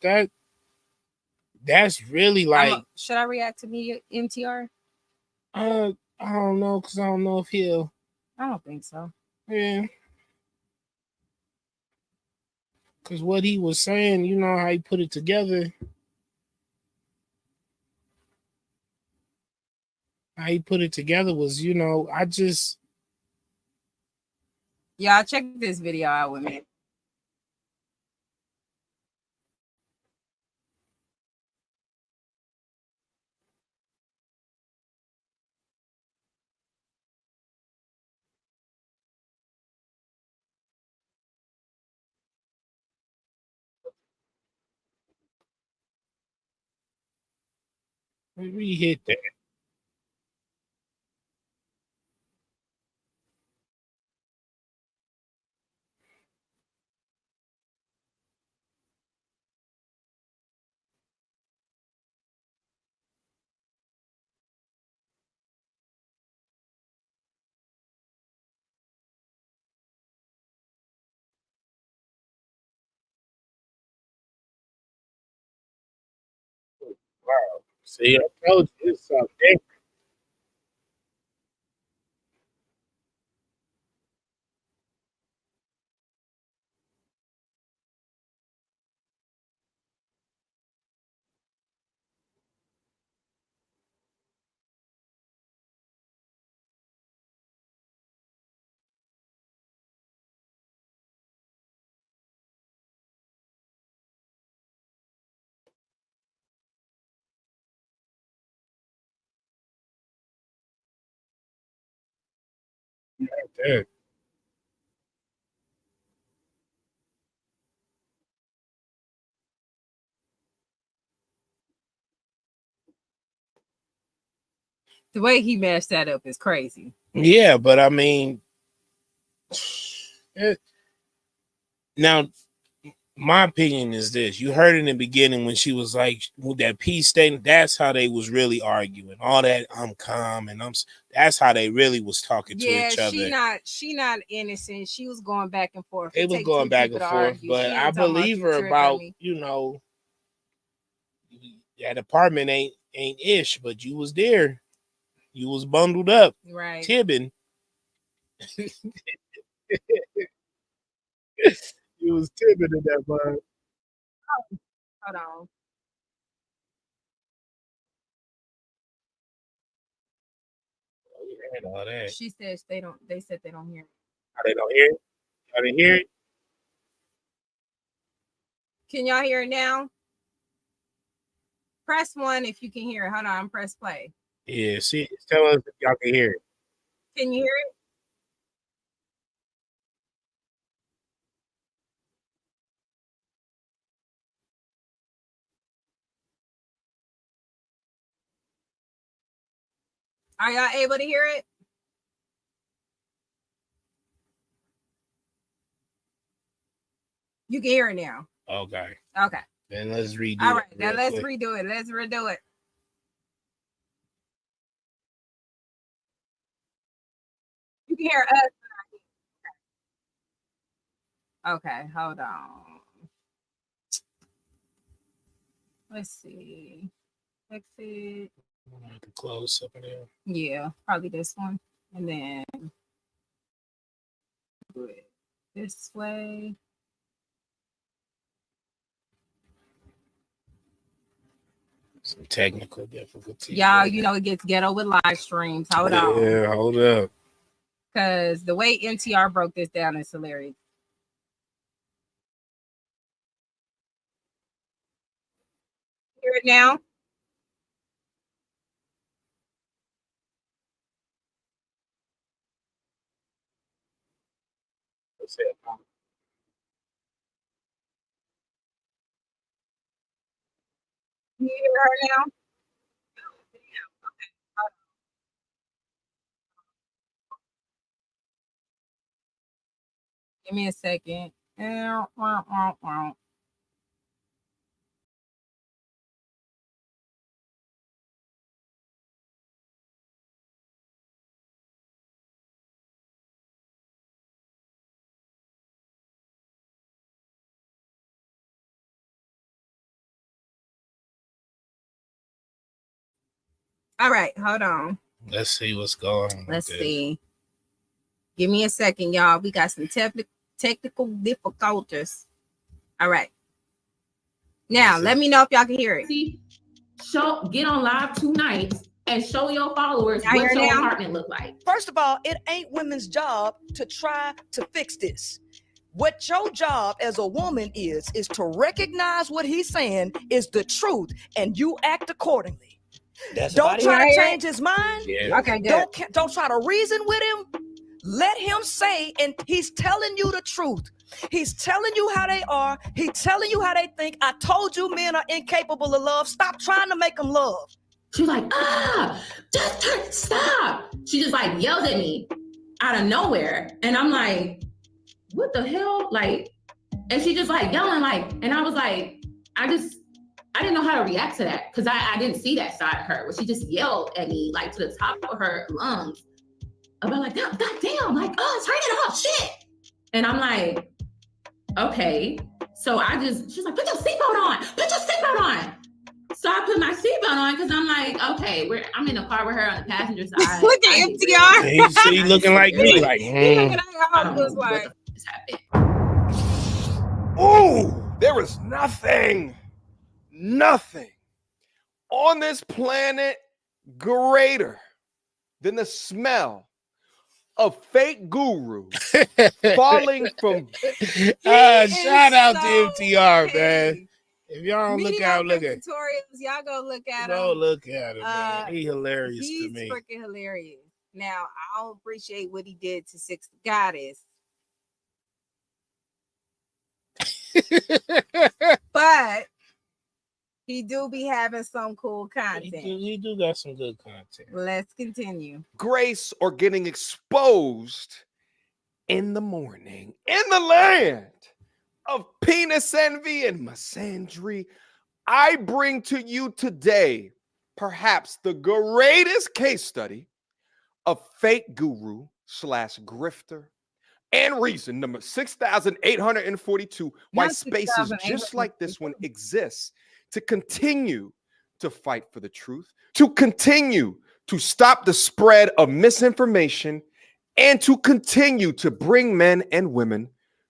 that's really like... should I react to me, MTR? I don't know, because I don't know if he'll... I don't think so. Yeah. Because what he was saying, how he put it together. How he put it together was, I just... Y'all check this video out with me. We hit that. Wow. See, I told you it's something different. Yeah. The way he mashed that up is crazy. Yeah, but I mean, now my opinion is this: you heard in the beginning when she was like with that peace statement. That's how they was really arguing. All that I'm calm and that's how they really was talking to each other. She not innocent. She was going back and forth. They was going back and forth, but I believe her about that apartment ain't ish, but you was there. You was bundled up, right? Tibbin. You was tibbing in that bar. Hold on. All that. She says they don't. They said they don't hear it. Oh, they don't hear it. Y'all didn't hear it. Can y'all hear it now? Press 1 if you can hear it. Hold on. Press play. Yeah. See, tell us if y'all can hear it. Can you hear it? Are y'all able to hear it? You can hear it now. Okay. Okay. Then let's redo it. All right. Now let's redo it. Let's redo it. You can hear us. Okay. Hold on. Let's see. Exit. The close up in there. Yeah, probably this one. And then do it this way. Some technical difficulties. Y'all, you know it gets ghetto with live streams. Hold on. Yeah, hold up. Because the way NTR broke this down is hilarious. Hear it now? Can you hear her now? Give me a second. All right, hold on. Let's see what's going on. Let's see. Give me a second, y'all. We got some technical difficulties. All right. Now, let me know if y'all can hear it. See, get on live tonight and show your followers what your apartment look like. First of all, it ain't women's job to try to fix this. What your job as a woman is to recognize what he's saying is the truth and you act accordingly. Don't try to change his mind. Yeah. Okay, good. Don't try to reason with him. Let him say, and he's telling you the truth. He's telling you how they are. He's telling you how they think. I told you men are incapable of love. Stop trying to make them love. She's like, stop. She just like yells at me out of nowhere. And I'm like, what the hell? Like, and she just like yelling like, and I was like, I didn't know how to react to that because I didn't see that side of her where she just yelled at me like to the top of her lungs about like, God damn, like, oh, turn it off, shit. And I'm like, okay. So she's like, put your seatbelt on. So I put my seatbelt on because I'm like, okay, I'm in the car with her on the passenger side. Look at MTR. He looking like me, like, Oh, there is nothing on this planet greater than the smell of fake gurus falling from. Shout out to MTR, man. If y'all don't look out, look at tutorials. Y'all go look at him. Go look at him, man. He's hilarious to me. He's freaking hilarious. Now, I don't appreciate what he did to Six Goddess. But He do be having some cool He content. he do got some good content. Let's continue. Grace or getting exposed in the morning in the land of penis envy and misandry. I bring to you today perhaps the greatest case study of fake guru slash grifter and reason number 6,842 why Not spaces just like this one exists to continue to fight for the truth, to continue to stop the spread of misinformation, and to continue to bring men and women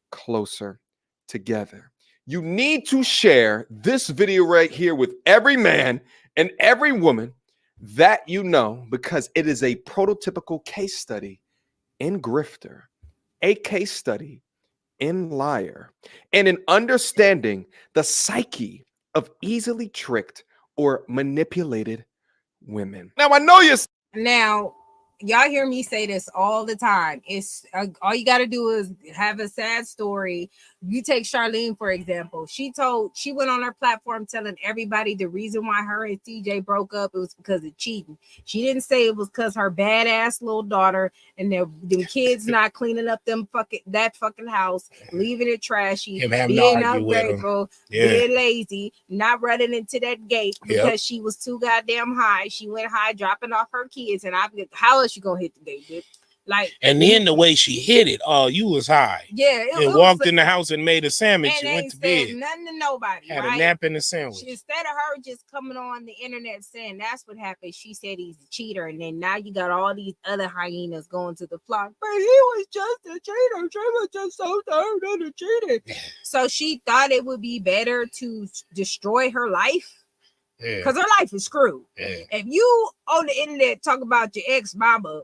closer together. You need to share this video right here with every man and every woman that you know, because it is a prototypical case study in grifter, a case study in liar, and in understanding the psyche of easily tricked or manipulated women. Now, I know you're Now, y'all hear me say this all the time. It's all you got to do is have a sad story. You take Charlene, for example. She went on her platform telling everybody the reason why her and CJ broke up, it was because of cheating. She didn't say it was because her badass little daughter and them kids not cleaning up that fucking house, leaving it trashy, being ungrateful, being lazy, not running into that gate because she was too goddamn high. She went high, dropping off her kids, and how else you gonna hit the gate, bitch? Like, and then the way she hit it, you was high. Yeah, and walked in the house and made a sandwich and went to bed. Nothing to nobody. Had a nap and a sandwich. Instead of her just coming on the internet saying that's what happened, she said he's a cheater, and then now you got all these other hyenas going to the flock. But he was just a cheater. She was just so tired of the cheating. So she thought it would be better to destroy her life. Because her life is screwed. If you on the internet talk about your ex-mama,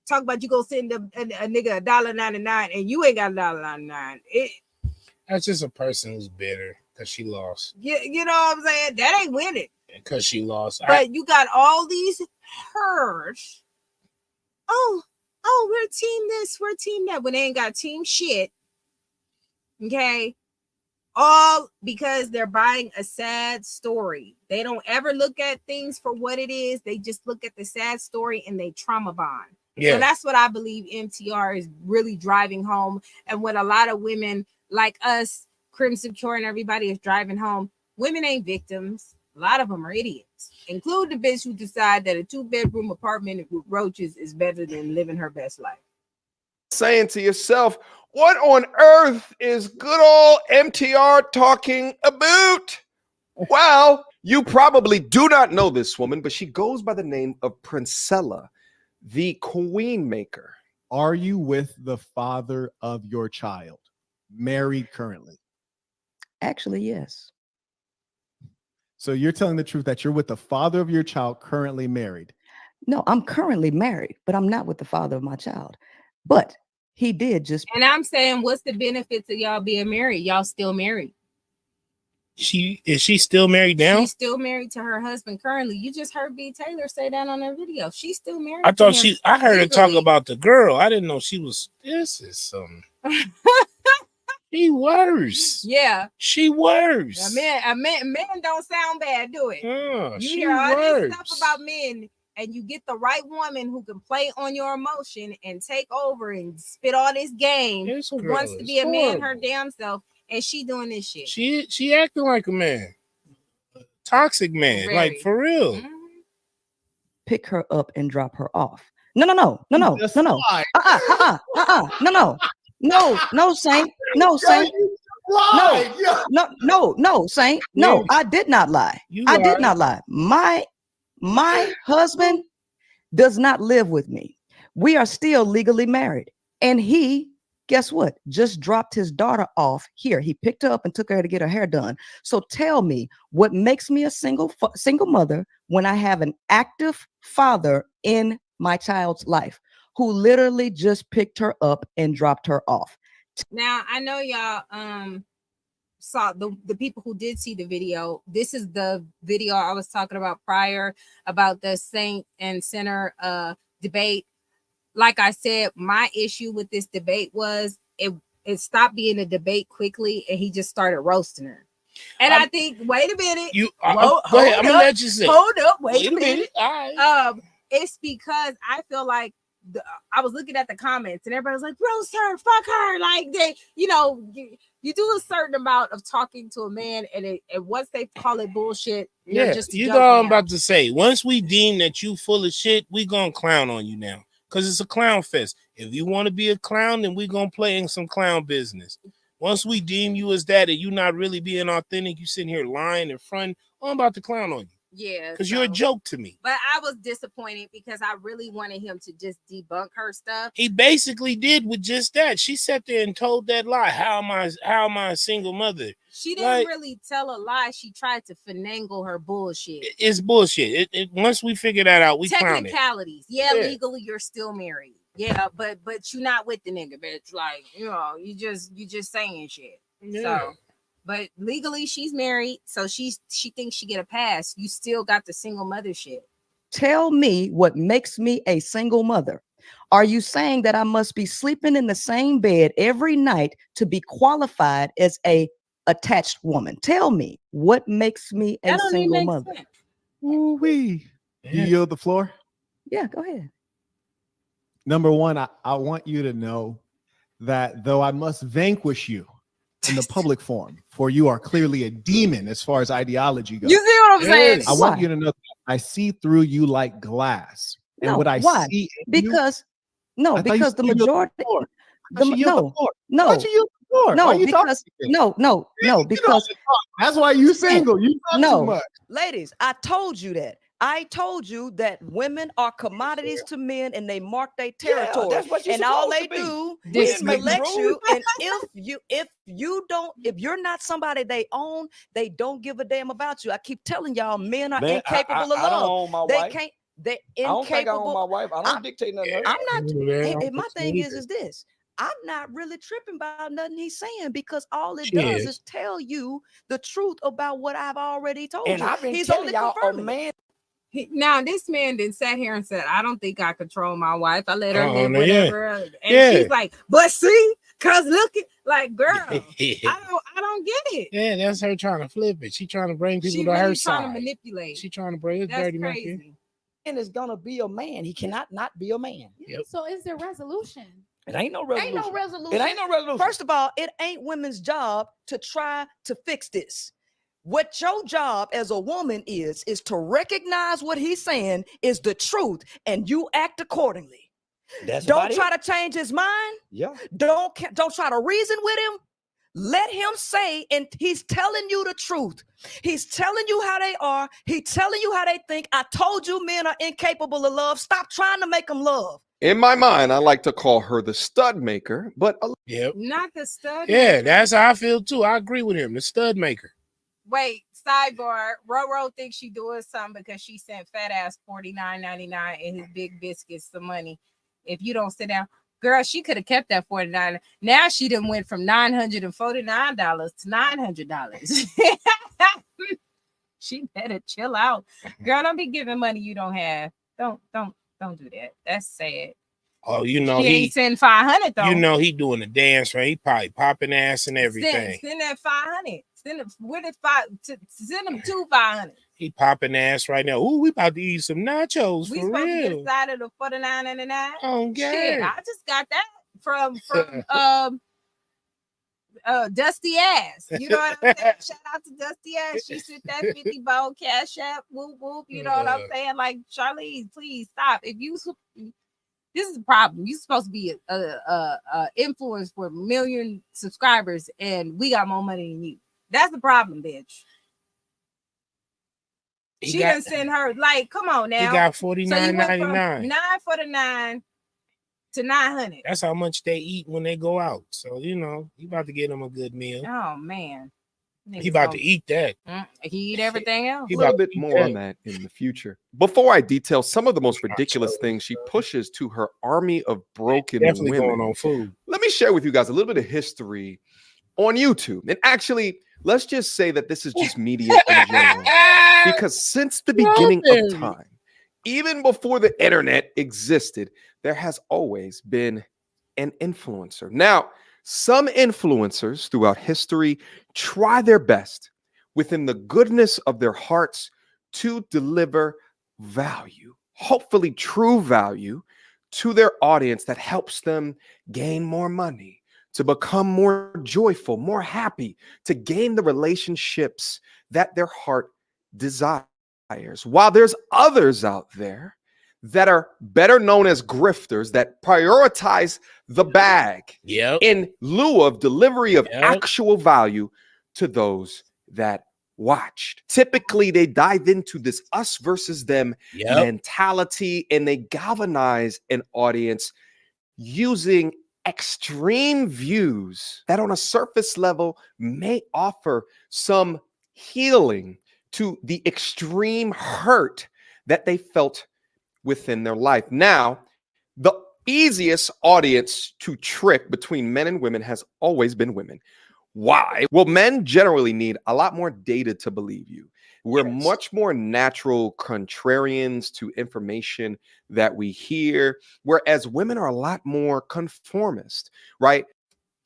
talk about you go send a nigga $1.99 and you ain't got $1.99. That's just a person who's bitter because she lost. You know what I'm saying? That ain't winning. Because she lost. But you got all these hers. Oh, we're team this, we're team that. When they ain't got team shit. Okay. All because they're buying a sad story. They don't ever look at things for what it is. They just look at the sad story and they trauma bond. So that's what I believe MTR is really driving home. And what a lot of women like us, Crimson Cure and everybody is driving home. Women ain't victims. A lot of them are idiots, including the bitch who decide that a 2-bedroom apartment with roaches is better than living her best life. Saying to yourself, what on earth is good old MTR talking about? Well, you probably do not know this woman, but she goes by the name of Princella, the queen maker. Are you with the father of your child? Married currently? Actually, yes. So you're telling the truth that you're with the father of your child currently married? No, I'm currently married, but I'm not with the father of my child. But he did just. And I'm saying, what's the benefits of y'all being married? Y'all still married. Is she still married now? She's still married to her husband currently. You just heard Btaylor say that on her video. She's still married. I heard her talk about the girl. I didn't know she was. This is something. She worse. Yeah. She worse. Men don't sound bad, do it? Yeah, you hear all this stuff about men, and you get the right woman who can play on your emotion and take over and spit all this game. Who wants to be a man her damn self, and she doing this shit. She acting like a man. Toxic man. Very. Like for real. Mm-hmm. Pick her up and drop her off. No. No, Saint. No, Saint. No, Saint. No, I did not lie. I did not lie. My husband does not live with me. We are still legally married. And he, guess what? Just dropped his daughter off here. He picked her up and took her to get her hair done. So tell me, what makes me a single mother when I have an active father in my child's life who literally just picked her up and dropped her off? Now, I know y'all saw the people who did see the video. This is the video I was talking about prior about the saint and sinner debate. Like I said, my issue with this debate was it stopped being a debate quickly and he just started roasting her. And I think, wait a minute. Go ahead. I'm gonna let you say. Hold up, wait a minute. All right. It's because I feel like I was looking at the comments and everybody was like, roast her, fuck her. Like they, you do a certain amount of talking to a man, and once they call it bullshit, you're just you know what I'm about to say. Once we deem that you full of shit, we gonna clown on you now. Because it's a clown fest. If you want to be a clown, then we gonna play in some clown business. Once we deem you as that and you not really being authentic, you sitting here lying in front, I'm about to clown on you. Yeah, because you're a joke to me. But I was disappointed because I really wanted him to just debunk her stuff. He basically did with just that. She sat there and told that lie. How am I a single mother? She didn't really tell a lie. She tried to finagle her bullshit. It's bullshit. Once we figure that out, we clown it. Technicalities. Yeah, legally you're still married. Yeah, but you're not with the nigga, bitch. Like, you just saying shit. Yeah. So, but legally she's married, so she thinks she get a pass. You still got the single mother shit. Tell me what makes me a single mother. Are you saying that I must be sleeping in the same bed every night to be qualified as a attached woman? Tell me what makes me a single mother. Ooh-wee. You yield the floor? Yeah, go ahead. Number one, I want you to know that though I must vanquish you in the public forum, for you are clearly a demon as far as ideology goes. You see what I'm saying? I want you to know that I see through you like glass. And what I see because the majority because that's why you single. You talk too much. Ladies, I told you that. I told you that women are commodities to men and they mark their territory. That's what and all they do is select you. And if you're not somebody they own, they don't give a damn about you. I keep telling y'all, men are incapable of love. I don't own my wife. They're incapable. I don't think I own my wife. I don't dictate nothing. I'm not. My thing is this. I'm not really tripping about nothing he's saying because all it does is tell you the truth about what I've already told you. I've been telling y'all, a man. Now this man then sat here and said, I don't think I control my wife. I let her live whatever. And she's like, but see, cause look at like girl, I don't get it. Yeah, that's her trying to flip it. She trying to bring people to her side. Trying to manipulate. She trying to bring it dirty monkey. Man is gonna be a man. He cannot not be a man. Yep. So is there resolution? It ain't no resolution. It ain't no resolution. First of all, it ain't women's job to try to fix this. What your job as a woman is to recognize what he's saying is the truth and you act accordingly. Don't try to change his mind. Yeah. Don't try to reason with him. Let him say, and he's telling you the truth. He's telling you how they are. He's telling you how they think. I told you men are incapable of love. Stop trying to make them love. In my mind, I like to call her the stud maker, but not the stud. Yeah, that's how I feel too. I agree with him. The stud maker. Wait, sidebar. Roro thinks she doing something because she sent fat ass $49.99 and his big biscuits some money. If you don't sit down, girl, she could have kept that $49. Now she done went from $949 to $900. She better chill out, girl. Don't be giving money you don't have. Don't do that. That's sad. Oh, he ain't send 500 though. You know he doing a dance, right? He probably popping ass and everything. Send that 500. Send him with it send him 500. He popping ass right now. Ooh, we about to eat some nachos. We for supposed real. to get a side of the $49.99. Oh, shit! I just got that from Dusty Ass. You know what I'm saying? Shout out to Dusty Ass. She sent that 50 bone cash app. Whoop whoop. You know what I'm saying? Like, Charlize, please stop. This is the problem. You're supposed to be a influence for 1 million subscribers, and we got more money than you. That's the problem, bitch. She didn't send her, like, come on now. He got $49.99. $949 to $900. That's how much they eat when they go out. So, you about to get him a good meal. Oh, man. He about to eat that. He eat everything else. A little bit more on that in the future. Before I detail some of the most ridiculous things she pushes to her army of broken Definitely women, going on food. Let me share with you guys a little bit of history on YouTube. And actually, let's just say that this is just media in general. Because since the beginning of time, even before the internet existed, there has always been an influencer. Now, some influencers throughout history try their best within the goodness of their hearts to deliver value, hopefully true value, to their audience that helps them gain more money, to become more joyful, more happy, to gain the relationships that their heart desires. While there's others out there that are better known as grifters that prioritize the bag in lieu of delivery of actual value to those that watched. Typically, they dive into this us versus them mentality, and they galvanize an audience using extreme views that on a surface level may offer some healing to the extreme hurt that they felt within their life. Now, the easiest audience to trick between men and women has always been women. Why? Well, men generally need a lot more data to believe you. We're much more natural contrarians to information that we hear, whereas women are a lot more conformist, right?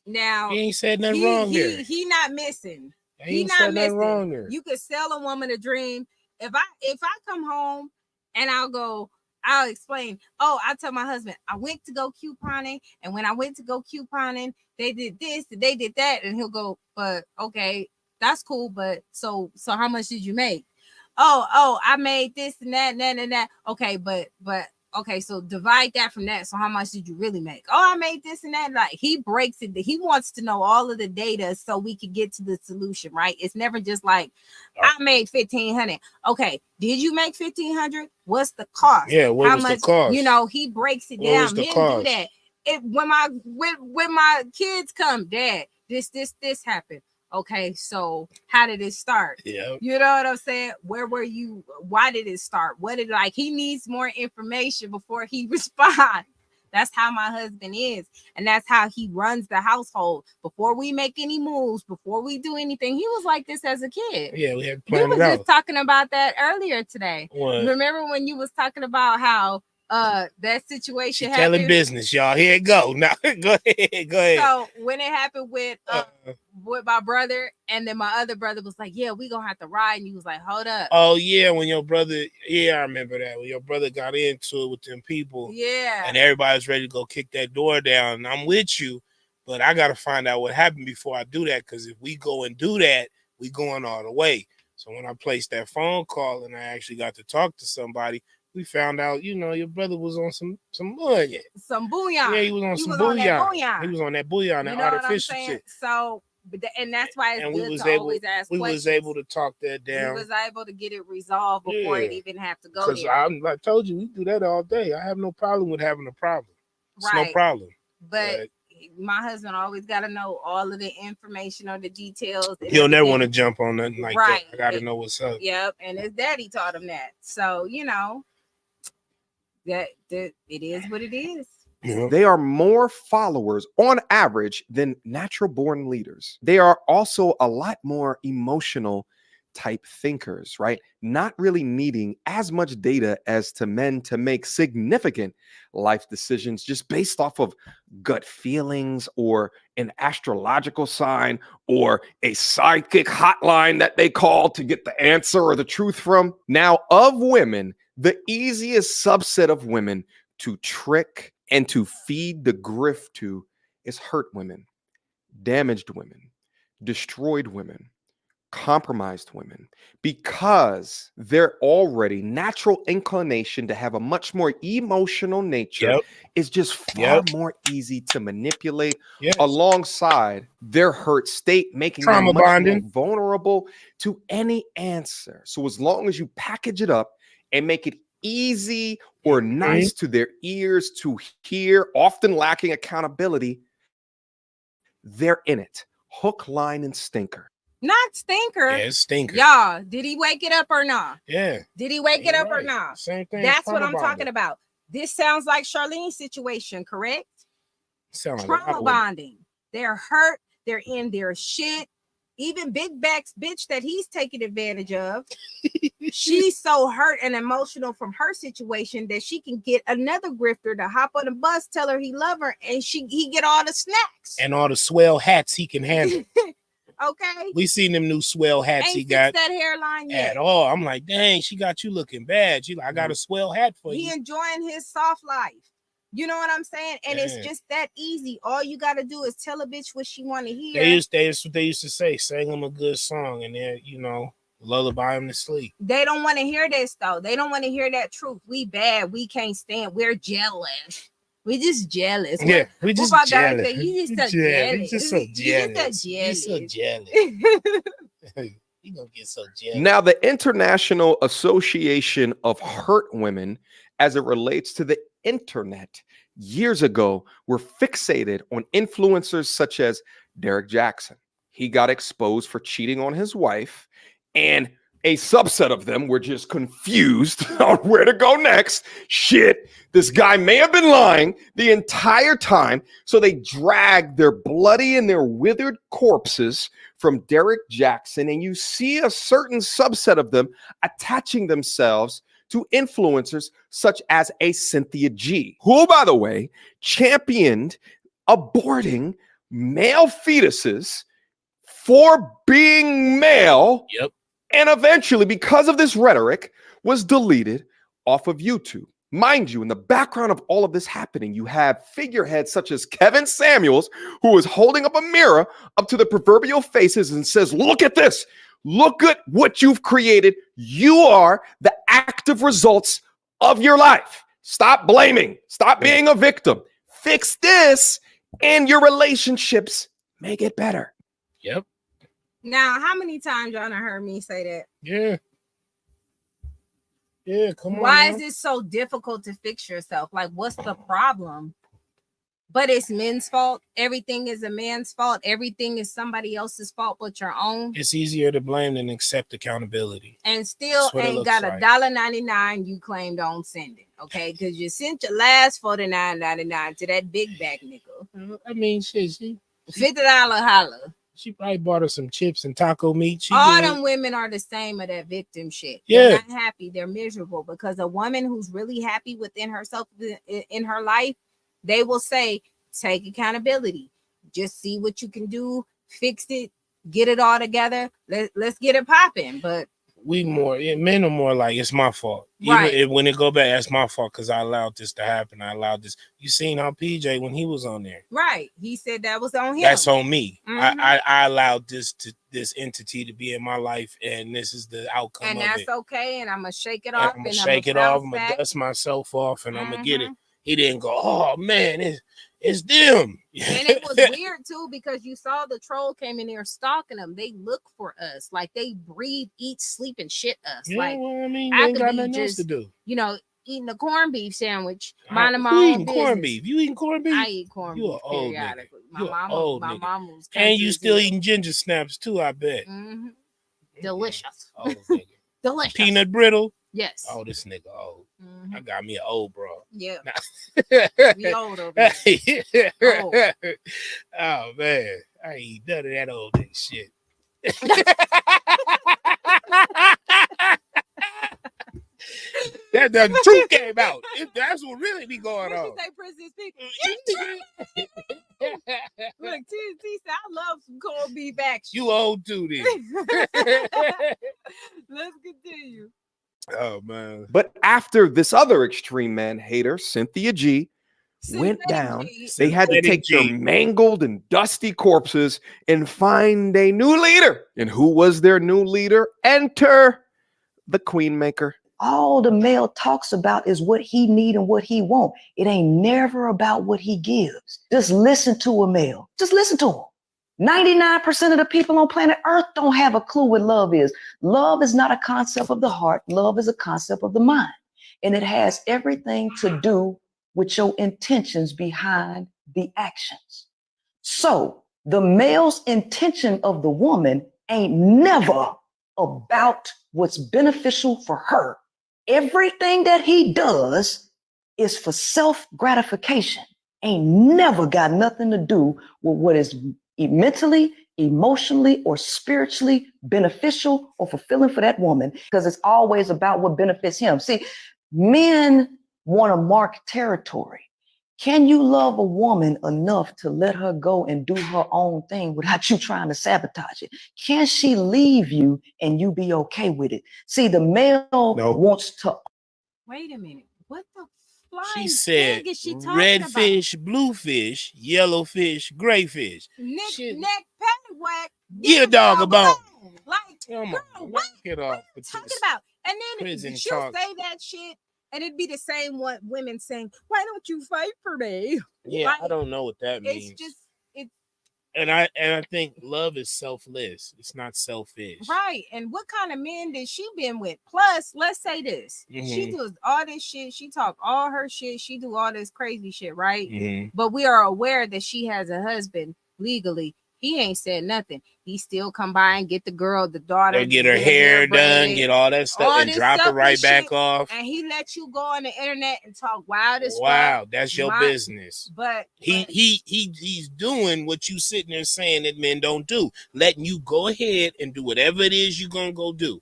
Now he ain't said nothing wrong there. He not missing. He not missing. Wrong there. You could sell a woman a dream. If I come home and I'll explain. Oh, I tell my husband I went to go couponing, and when I went to go couponing, they did this, they did that, and he'll go, but okay, that's cool, but so how much did you make? Oh, I made this and that and that and that. Okay, but okay, so divide that from that. So how much did you really make? Oh, I made this and that. Like, he breaks it. He wants to know all of the data so we can get to the solution, right? It's never just like, I made 1,500. Okay, did you make 1,500? What's the cost? Yeah, what was the cost? You know, he breaks it down. Men do that. When my kids come, Dad, this happened. Okay, so how did it start? Yeah, you know what I'm saying? Where were you? Why did it start? What did he needs more information before he responds. That's how my husband is, and that's how he runs the household. Before we make any moves, before we do anything, he was like this as a kid. Yeah, we had planned it out. We was just talking about that earlier today. What? Remember when you was talking about how that situation happened? Telling business, y'all. Here it go. Now go ahead. So when it happened with my brother, and then my other brother was like, yeah, we gonna have to ride, and he was like, hold up. Oh yeah, when your brother, I remember that, when your brother got into it with them people, and everybody was ready to go kick that door down, and I'm with you, but I gotta find out what happened before I do that, because if we go and do that, we going all the way. So when I placed that phone call and I actually got to talk to somebody, we found out, your brother was on some bouillon. Some bouillon. Yeah, he was on some bouillon. He was on that bouillon, that artificial shit. So, and that's why it's good to always ask questions. We was able to talk that down. We was able to get it resolved before it even have to go there. Because I told you, we do that all day. I have no problem with having a problem. It's no problem. But my husband always got to know all of the information or the details. He'll never want to jump on nothing like that. I got to know what's up. Yep, and his daddy taught him that. So, that it is what it is. They are more followers on average than natural born leaders. They are also a lot more emotional type thinkers, right? Not really needing as much data as to men to make significant life decisions just based off of gut feelings or an astrological sign or a psychic hotline that they call to get the answer or the truth from. Now, of women, the easiest subset of women to trick and to feed the grift to is hurt women, damaged women, destroyed women, compromised women, because their already natural inclination to have a much more emotional nature is just far more easy to manipulate alongside their hurt state, making them much more vulnerable to any answer. So as long as you package it up and make it easy or nice to their ears to hear, often lacking accountability, they're in it. Hook, line, and stinker. Not stinker. Yeah, it's stinker. Y'all, did he wake it up or not? Yeah. Did he wake it up or not? Same thing. That's what I'm talking about. This sounds like Charlene's situation, correct? Trauma bonding. They're hurt. They're in their shit. Even Big Back's bitch that he's taking advantage of, she's so hurt and emotional from her situation that she can get another grifter to hop on the bus, tell her he love her, and he get all the snacks and all the swell hats he can handle. Okay. We seen them new swell hats he Ain't got fixed that hairline yet. at all. I'm like, dang, she got you looking bad. She like, I got a swell hat for He you. enjoying his soft life. You know what I'm saying? And it's Yeah. just that easy. All you gotta do is tell a bitch what she want to hear. That's what they used to say. Sing them a good song and then, you know, lullaby them to sleep. They don't want to hear this though. They don't want to hear that truth. We bad. We can't stand. We're jealous. We just jealous. Yeah, we just what my guy jealous. say, you just so Yeah, jealous. we just so jealous. You just so You jealous. so jealous. You gonna get so jealous. Now, the International Association of Hurt Women, as it relates to the internet, years ago were fixated on influencers such as Derek Jackson. He got exposed for cheating on his wife, and a subset of them were just confused on where to go next. Shit, this guy may have been lying the entire time. So they dragged their bloody and their withered corpses from Derek Jackson. And you see a certain subset of them attaching themselves to influencers such as a Cynthia G, who, by the way, championed aborting male fetuses for being male. Yep. And eventually, because of this rhetoric, was deleted off of YouTube. Mind you, in the background of all of this happening, you have figureheads such as Kevin Samuels, who is holding up a mirror up to the proverbial faces and says, look at this. Look at what you've created. You are the active results of your life. Stop blaming. Stop being a victim. Fix this, and your relationships may get better. Yep. Now, how many times y'all done heard me say that? Yeah. Yeah, come on. Why now. is it so difficult to fix yourself? Like, what's the problem? But it's men's fault. Everything is a man's fault. Everything is somebody else's fault but your own. It's easier to blame than accept accountability. And still That's what it ain't looks got like. $1.99 you claimed on sending. Okay, because you sent your last $49.99 to that big back nigga. I mean, shit, she $50 holla. She probably bought her some chips and taco meat. She All did. them women are the same of that victim shit. Yeah. They're not happy. They're miserable because a woman who's really happy within herself in her life, they will say, take accountability. Just see what you can do, fix it, get it all together. Let's get it popping. But men are more like, it's my fault. Right. When it go back, that's my fault because I allowed this to happen. I allowed this. You seen how PJ when he was on there? right. He said that was on him. That's on me. Mhm. I allowed this entity to be in my life, and this is the outcome And of that's it. okay. And I'm gonna shake it And off. I'm gonna and shake it bounce off. I'm gonna back. dust myself off, and I'm gonna get it. Mhm. He didn't go, oh man, it's them. And it was weird too because you saw the troll came in there stalking them. They look for us, like they breathe, eat, sleep, and shit us. Yeah, like well, I mean, I they ain't could got be nothing else just, to do. you know, eating a corned beef sandwich, minding my You own eating business. corned beef? You eating corned beef? I eat corned You beef a old nigga. periodically. You a old My nigga. mom was And you country as still hell. eating ginger snaps too, I bet. Mhm. Delicious. Old nigga. Delicious. Peanut brittle. Yes. Oh, this nigga old. Mhm. I got me an old bro. Yeah. Nah. We old over here. Old. Oh man, I ain't none of that old nigga shit. That the truth came out. That's what really be going What on. you say, Princess Pig? Look, T said, I love some corned beef action. You old too, then. Let's continue. Oh man. But after this other extreme man hater, Cynthia G, went Synthetic down, G. they had to Synthetic take their G. mangled and dusty corpses and find a new leader. And who was their new leader? Enter the Queen Maker. All the male talks about is what he need and what he want. It ain't never about what he gives. Just listen to a male. Just listen to him. 99% of the people on planet Earth don't have a clue what love is. Love is not a concept of the heart. Love is a concept of the mind. And it has everything to do with your intentions behind the actions. So the male's intention of the woman ain't never about what's beneficial for her. Everything that he does is for self-gratification. Ain't never got nothing to do with what is mentally, emotionally, or spiritually beneficial or fulfilling for that woman, because it's always about what benefits him. See, men want to mark territory. Can you love a woman enough to let her go and do her own thing without you trying to sabotage it? Can she leave you and you be okay with it? See, the male wants to. Wait a minute. What the flying She said pig is she talking red about? fish, blue fish, yellow fish, gray fish. Neck paddywhack. Get a dog a bone. Like, Come girl, on, what? get off What with talking this about? And then prison she'll talk. say that shit, and it'd be the same what women saying, "Why don't you fight for me?" Yeah, Like, I don't know what that means. it's just it's And I think love is selfless. It's not selfish. right. And what kind of men did she been with? Plus, let's say this: she does all this shit. She talk all her shit. She do all this crazy shit, right? But we are aware that she has a husband legally. He ain't said nothing. He still come by and get the girl, the daughter, Get her hair done, get all that stuff, all and drop her right back off. And he let you go on the internet and talk wild as Wow, fuck. that's your business. But he's doing what you sitting there saying that men don't do, letting you go ahead and do whatever it is you're gonna go do.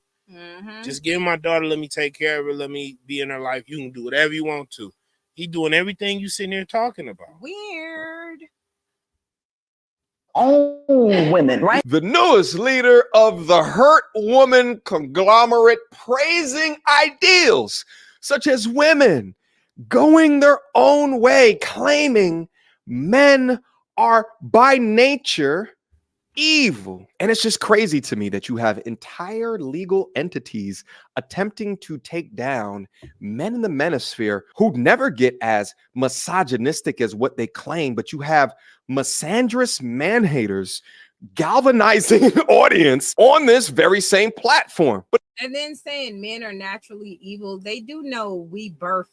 Just give my daughter, let me take care of her, let me be in her life. You can do whatever you want to. He doing everything you sitting there talking about. Weird. Own women, right? The newest leader of the hurt woman conglomerate praising ideals such as women going their own way, claiming men are by nature evil. And it's just crazy to me that you have entire legal entities attempting to take down men in the manosphere who never get as misogynistic as what they claim, but you have misandrous man-haters galvanizing an audience on this very same platform. But and then saying men are naturally evil, they do know we birth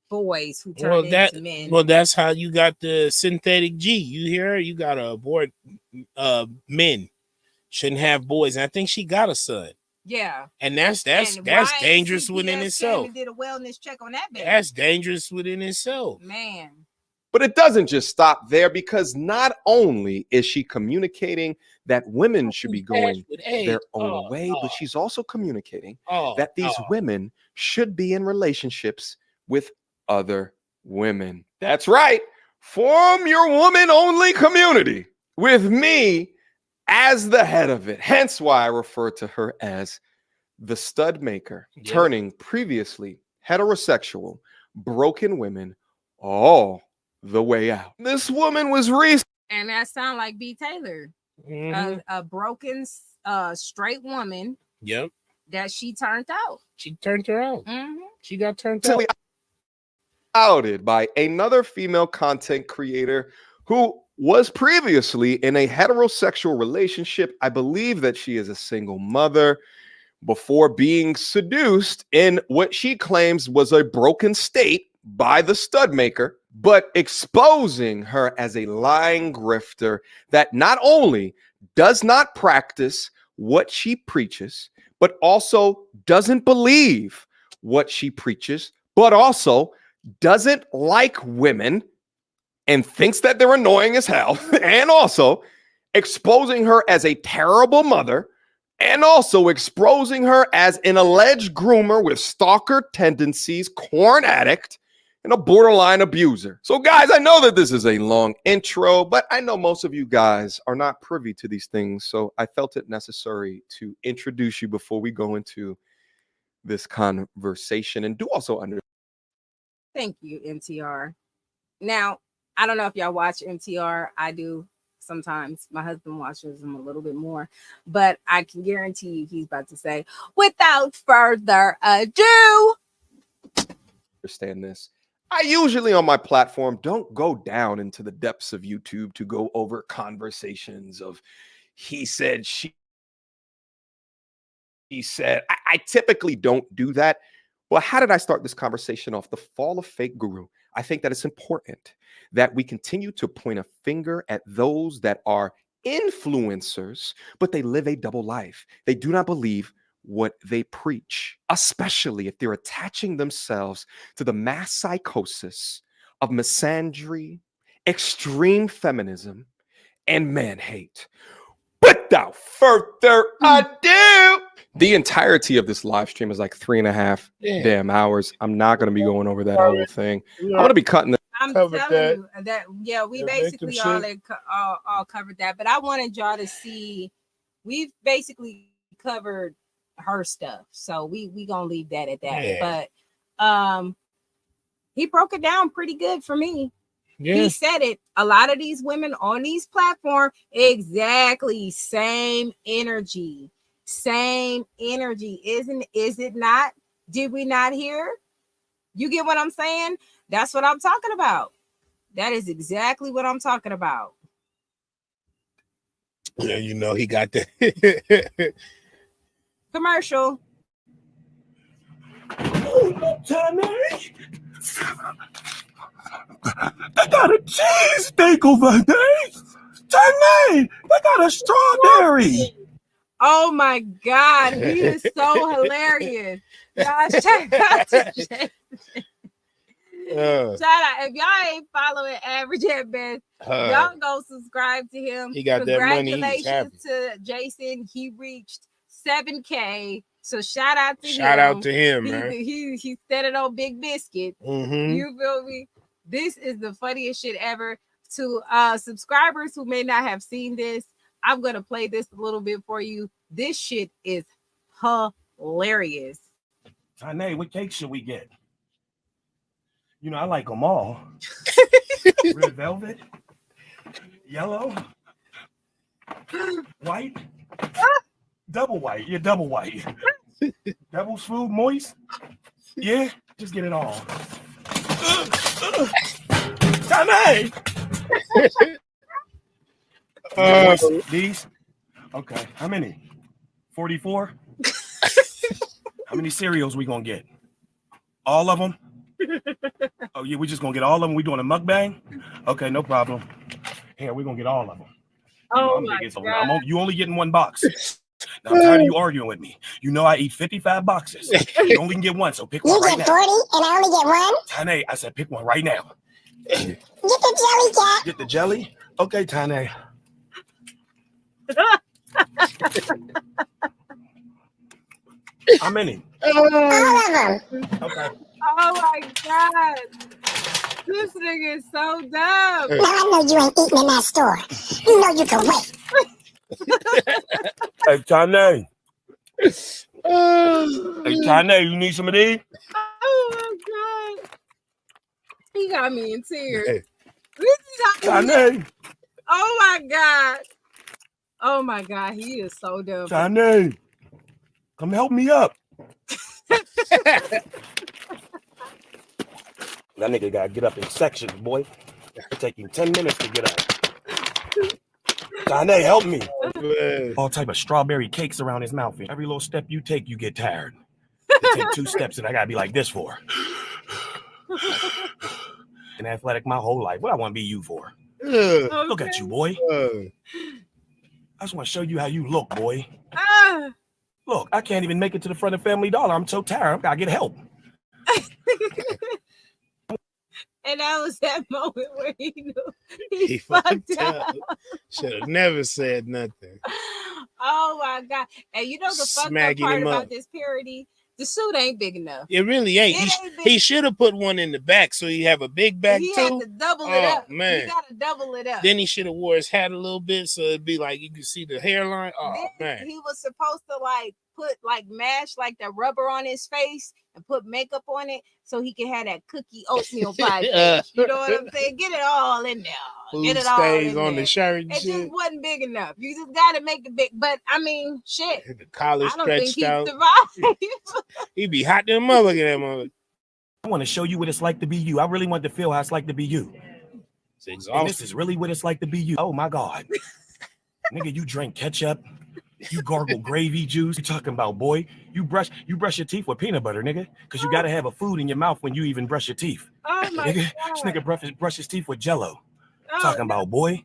boys who turn into men. Well, that's how you got the synthetic G. You hear her? You got to abort men. Shouldn't have boys. And I think she got a son. Yeah. And that's dangerous within itself. Did a wellness check on that baby. That's dangerous within itself. Man. But it doesn't just stop there, because not only is she communicating that women should be going their own way, but she's also communicating that these women should be in relationships with other women. That's right. Form your woman-only community with me as the head of it. Hence why I refer to her as the stud maker, turning previously heterosexual, broken women all the way out. This woman was and that sound like Btaylor, a broken straight woman. Yep. That she turned out. She turned her out. She got turned out. Outed by another female content creator who was previously in a heterosexual relationship. I believe that she is a single mother before being seduced in what she claims was a broken state by the stud maker, but exposing her as a lying grifter that not only does not practice what she preaches, but also doesn't believe what she preaches, but also doesn't like women and thinks that they're annoying as hell, and also exposing her as a terrible mother, and also exposing her as an alleged groomer with stalker tendencies, corn addict, and a borderline abuser. So guys, I know that this is a long intro, but I know most of you guys are not privy to these things, so I felt it necessary to introduce you before we go into this conversation, and do also understand. Thank you, MTR. Now, I don't know if y'all watch MTR. I do sometimes. My husband watches them a little bit more, but I can guarantee you he's about to say, without further ado. Understand this. I usually on my platform don't go down into the depths of YouTube to go over conversations of he said, she said. I typically don't do that. Well, how did I start this conversation off? The fall of fake guru. I think that it's important that we continue to point a finger at those that are influencers, but they live a double life. They do not believe what they preach, especially if they're attaching themselves to the mass psychosis of misandry, extreme feminism, and man hate. Without further ado, the entirety of this live stream is like 3.5 damn hours. I'm not going to be going over that whole thing. I'm going to be cutting this. I'm covered telling that. you that. Yeah, we The basically victim all covered that. But I wanted y'all to see. We've basically covered her stuff, so we gonna leave that at that. Yeah. But he broke it down pretty good for me. Yeah. He said it. A lot of these women on these platforms, exactly same energy. Same energy. Is it not? Did we not hear? You get what I'm saying? That's what I'm talking about. That is exactly what I'm talking about. Yeah, you know he got that Commercial. They got a cheesesteak over there. Tanae, they got a strawberry. Oh my God, he is so hilarious. Y'all shout out to Jason. Shout out. If y'all ain't following Average at Best, y'all go subscribe to him. He got that money. He's happy. Congratulations to Jason. He reached 7K. So shout out to him. Shout out to him, man. He said it on Big Biscuit. Mm-hmm. You feel me? This is the funniest shit ever. To subscribers who may not have seen this, I'm gonna play this a little bit for you. This shit is hilarious. Tanae, what cake should we get? You know, I like them all. Red velvet, yellow, white, double white. Yeah, double white. Double smooth, moist. Yeah, just get it all. Tanae! These? Okay. How many? 44? How many cereals we gonna get? All of them? Oh yeah, we just gonna get all of them. We doing a mukbang? Okay, no problem. Here, we're gonna get all of them. Oh my God. You only getting one box. Now I'm tired of you arguing with me. You know I eat 55 boxes. You only can get one, so pick one right now. You get 40 and I only get one? Tanae, I said pick one right now. Get the jelly, Cat. Get the jelly? Okay, Tanae. How many? All of them. Okay. Oh my God. This nigga is so dumb. Now I know you ain't eating in that store. You know you can wait. Hey, Tanae. Hey, Tanae, you need some of these? Oh my God. He got me in tears. Hey. Tanae. Oh my God. Oh my God. He is so dumb. Tanae. Come help me up. That nigga gotta get up in sections, boy. It'll take him 10 minutes to get up. Tanae, help me. All type of strawberry cakes around his mouth. Every little step you take, you get tired. It take 2 steps and I gotta be like this for. And athletic my whole life. What I want to be you for? Look at you, boy. I just want to show you how you look, boy. Look, I can't even make it to the front of Family Dollar. I'm so tired. I gotta get help. And that was that moment where he knew he fucked up. Should have never said nothing. Oh my God. And you know the fucked up part about this parody? The suit ain't big enough. It really ain't. He should have put one in the back so he have a big back he too. He had to double it up. Man. He got to double it up. Then he should have wore his hat a little bit so it'd be like you could see the hairline. Oh then man. He was supposed to like put like mash like that rubber on his face and put makeup on it so he can have that cookie oatmeal pie face. You know what I'm saying? Get it all in there. Food Get it all stains in on there. the shirt and it shit. Just wasn't big enough. You just got to make it big. But I mean, shit. The collar I don't think stretched he out. survived. He'd be hot than a mother. Look at that mother. I want to show you what it's like to be you. I really want to feel how it's like to be you. It's exhausting. And this is really what it's like to be you. Oh my God. Nigga, you drink ketchup. You gargle gravy juice. You talking about, boy? You brush your teeth with peanut butter, nigga. Because you got to have a food in your mouth when you even brush your teeth. Oh my nigga, God. This nigga brush his teeth with Jello. Oh, talking about, boy?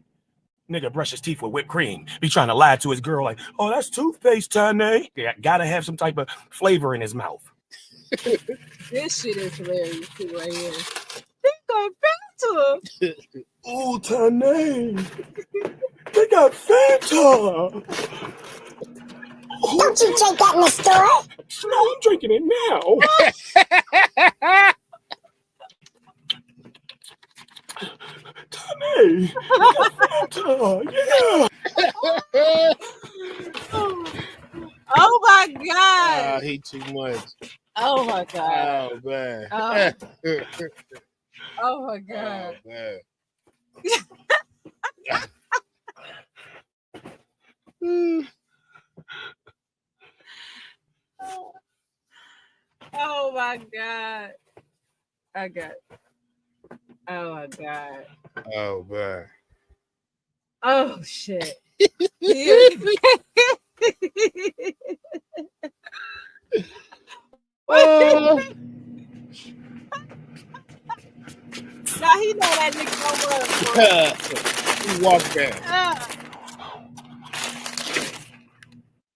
Nigga brush his teeth with whipped cream. Be trying to lie to his girl like, oh, that's toothpaste, Tanae. Gotta have some type of flavor in his mouth. This shit is hilarious too right here. They got Fanta. Oh, Tanae. They got Fanta. Don't you drink that in the store? No, I'm drinking it now. Tommy, yeah. Oh my God. He too much. Oh my God. Oh man. Oh, oh my God. Oh, man. Oh my God. I got it. Oh my God. Oh man. Oh shit. Oh. Now he know that nigga He walked that.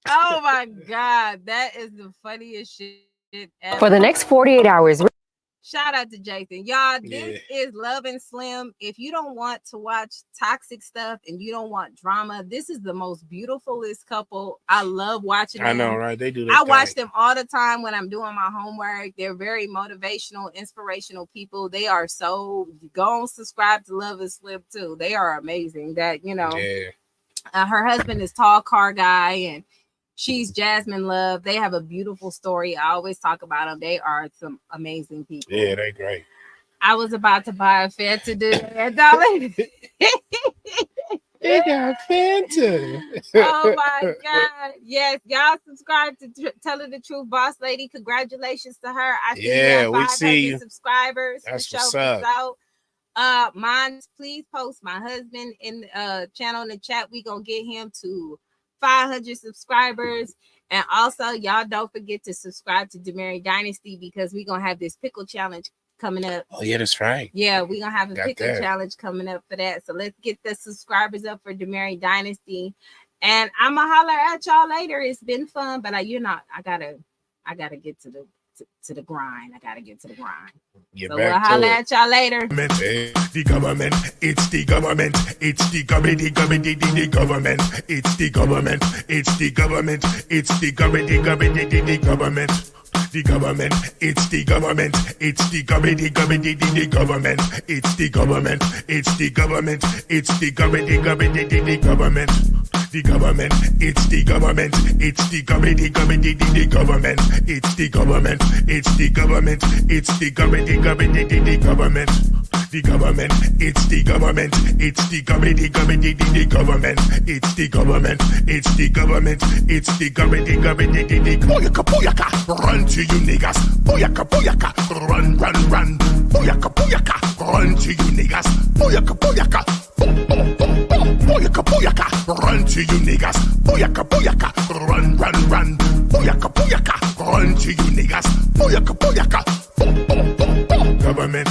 Oh my God. That is the funniest shit ever. For the next 48 hours. Shout out to Jason. Y'all, this is Love and Slim. If you don't want to watch toxic stuff and you don't want drama, this is the most beautifulest couple. I love watching them. I know, right? They do that. I watch them all the time when I'm doing my homework. They're very motivational, inspirational people. They are so, go and subscribe to Love and Slim too. They are amazing. That, you know, her husband is tall car guy and she's Jasmine Love. They have a beautiful story. I always talk about them. They are some amazing people. Yeah, they're great. I was about to buy a Fanta today, darling. They got Fanta. Oh my God. Yes, y'all subscribe to Telling the Truth Boss Lady. Congratulations to her. I see we see you. Subscribers. That's for what's show up. out. Mine, please post my husband in the channel in the chat. We gonna get him to 500 subscribers. And also, y'all don't forget to subscribe to Demary Dynasty because we're gonna have this pickle challenge coming up. Oh yeah, that's right. Yeah, we're gonna have a Got pickle that. challenge coming up for that. So let's get the subscribers up for Demary Dynasty. And I'ma holler at y'all later. It's been fun, but I gotta get to the grind. I gotta get to the grind. So we'll holler at y'all later. The government, it's the government, it's the government, the government, it's the government, it's the government, it's the government, the government, the government. The government, it's the government, it's the government, the government, the government, it's the government, it's the government, it's the government, the government, the government. The government, it's the government, it's the government, the government, the government, it's the government, it's the government, it's the government, the government, the government. The government, it's the government, it's the government, the government, the government, it's the government, it's the government, it's the government, the government, the booyaka, booyaka, run to you niggas, booyaka, booyaka, run, run, run, booyaka, booyaka, run to you niggas, booyaka, booyaka, boom, boom, boom, boom, booyaka, booyaka, run to you niggas, booyaka, booyaka, run, run, run, booyaka, booyaka, run to you niggas, booyaka, booyaka, boom, boom, boom, boom. Government.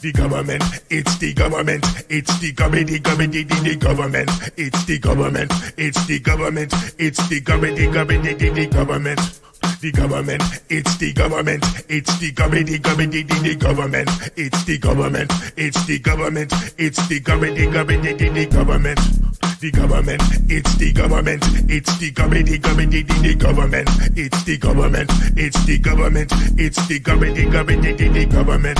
The government, it's the government, it's the government, the government, the government, it's the government, it's the government, it's the government, the government, the government. The government, it's the government, it's the government, the government, the government, it's the government, it's the government, it's the government, the government, the government. The government, it's the government, it's the government, the government, the government, it's the government, it's the government, it's the government, the government, the government.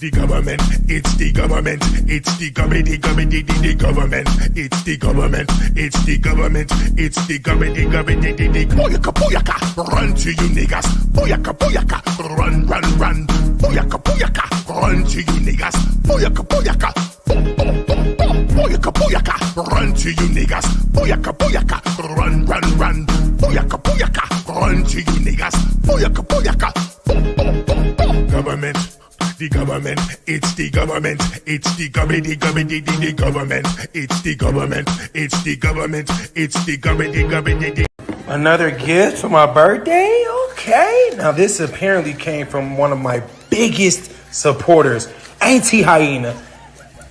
The government, it's the government, it's the government, the government, the government, it's the government, it's the government, it's the government, the government, the booyaka, booyaka, run to you niggas, booyaka, booyaka, run, run, run, booyaka, booyaka, run to you niggas, booyaka, booyaka, boom, boom, boom, boom, booyaka, booyaka, run to you niggas, booyaka, booyaka, run, run, run, booyaka, booyaka, run to you niggas, booyaka, booyaka, boom, boom, boom, boom. Government. The government, it's the government, it's the government, the government, the government, it's the government, it's the government, it's the government, the government, the Another gift for my birthday? Okay. Now this apparently came from one of my biggest supporters, Auntie Hyena,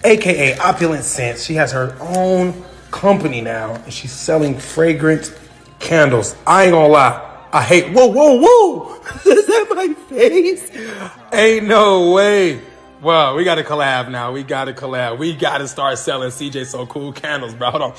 aka Opulent Scents. She has her own company now and she's selling fragrant candles. I ain't gonna lie. I hate, whoa, whoa, whoa. Is that my face? Ain't no way. Well, we got to collab now. We got to collab. We got to start selling CJ So Cool candles, bro. Hold on.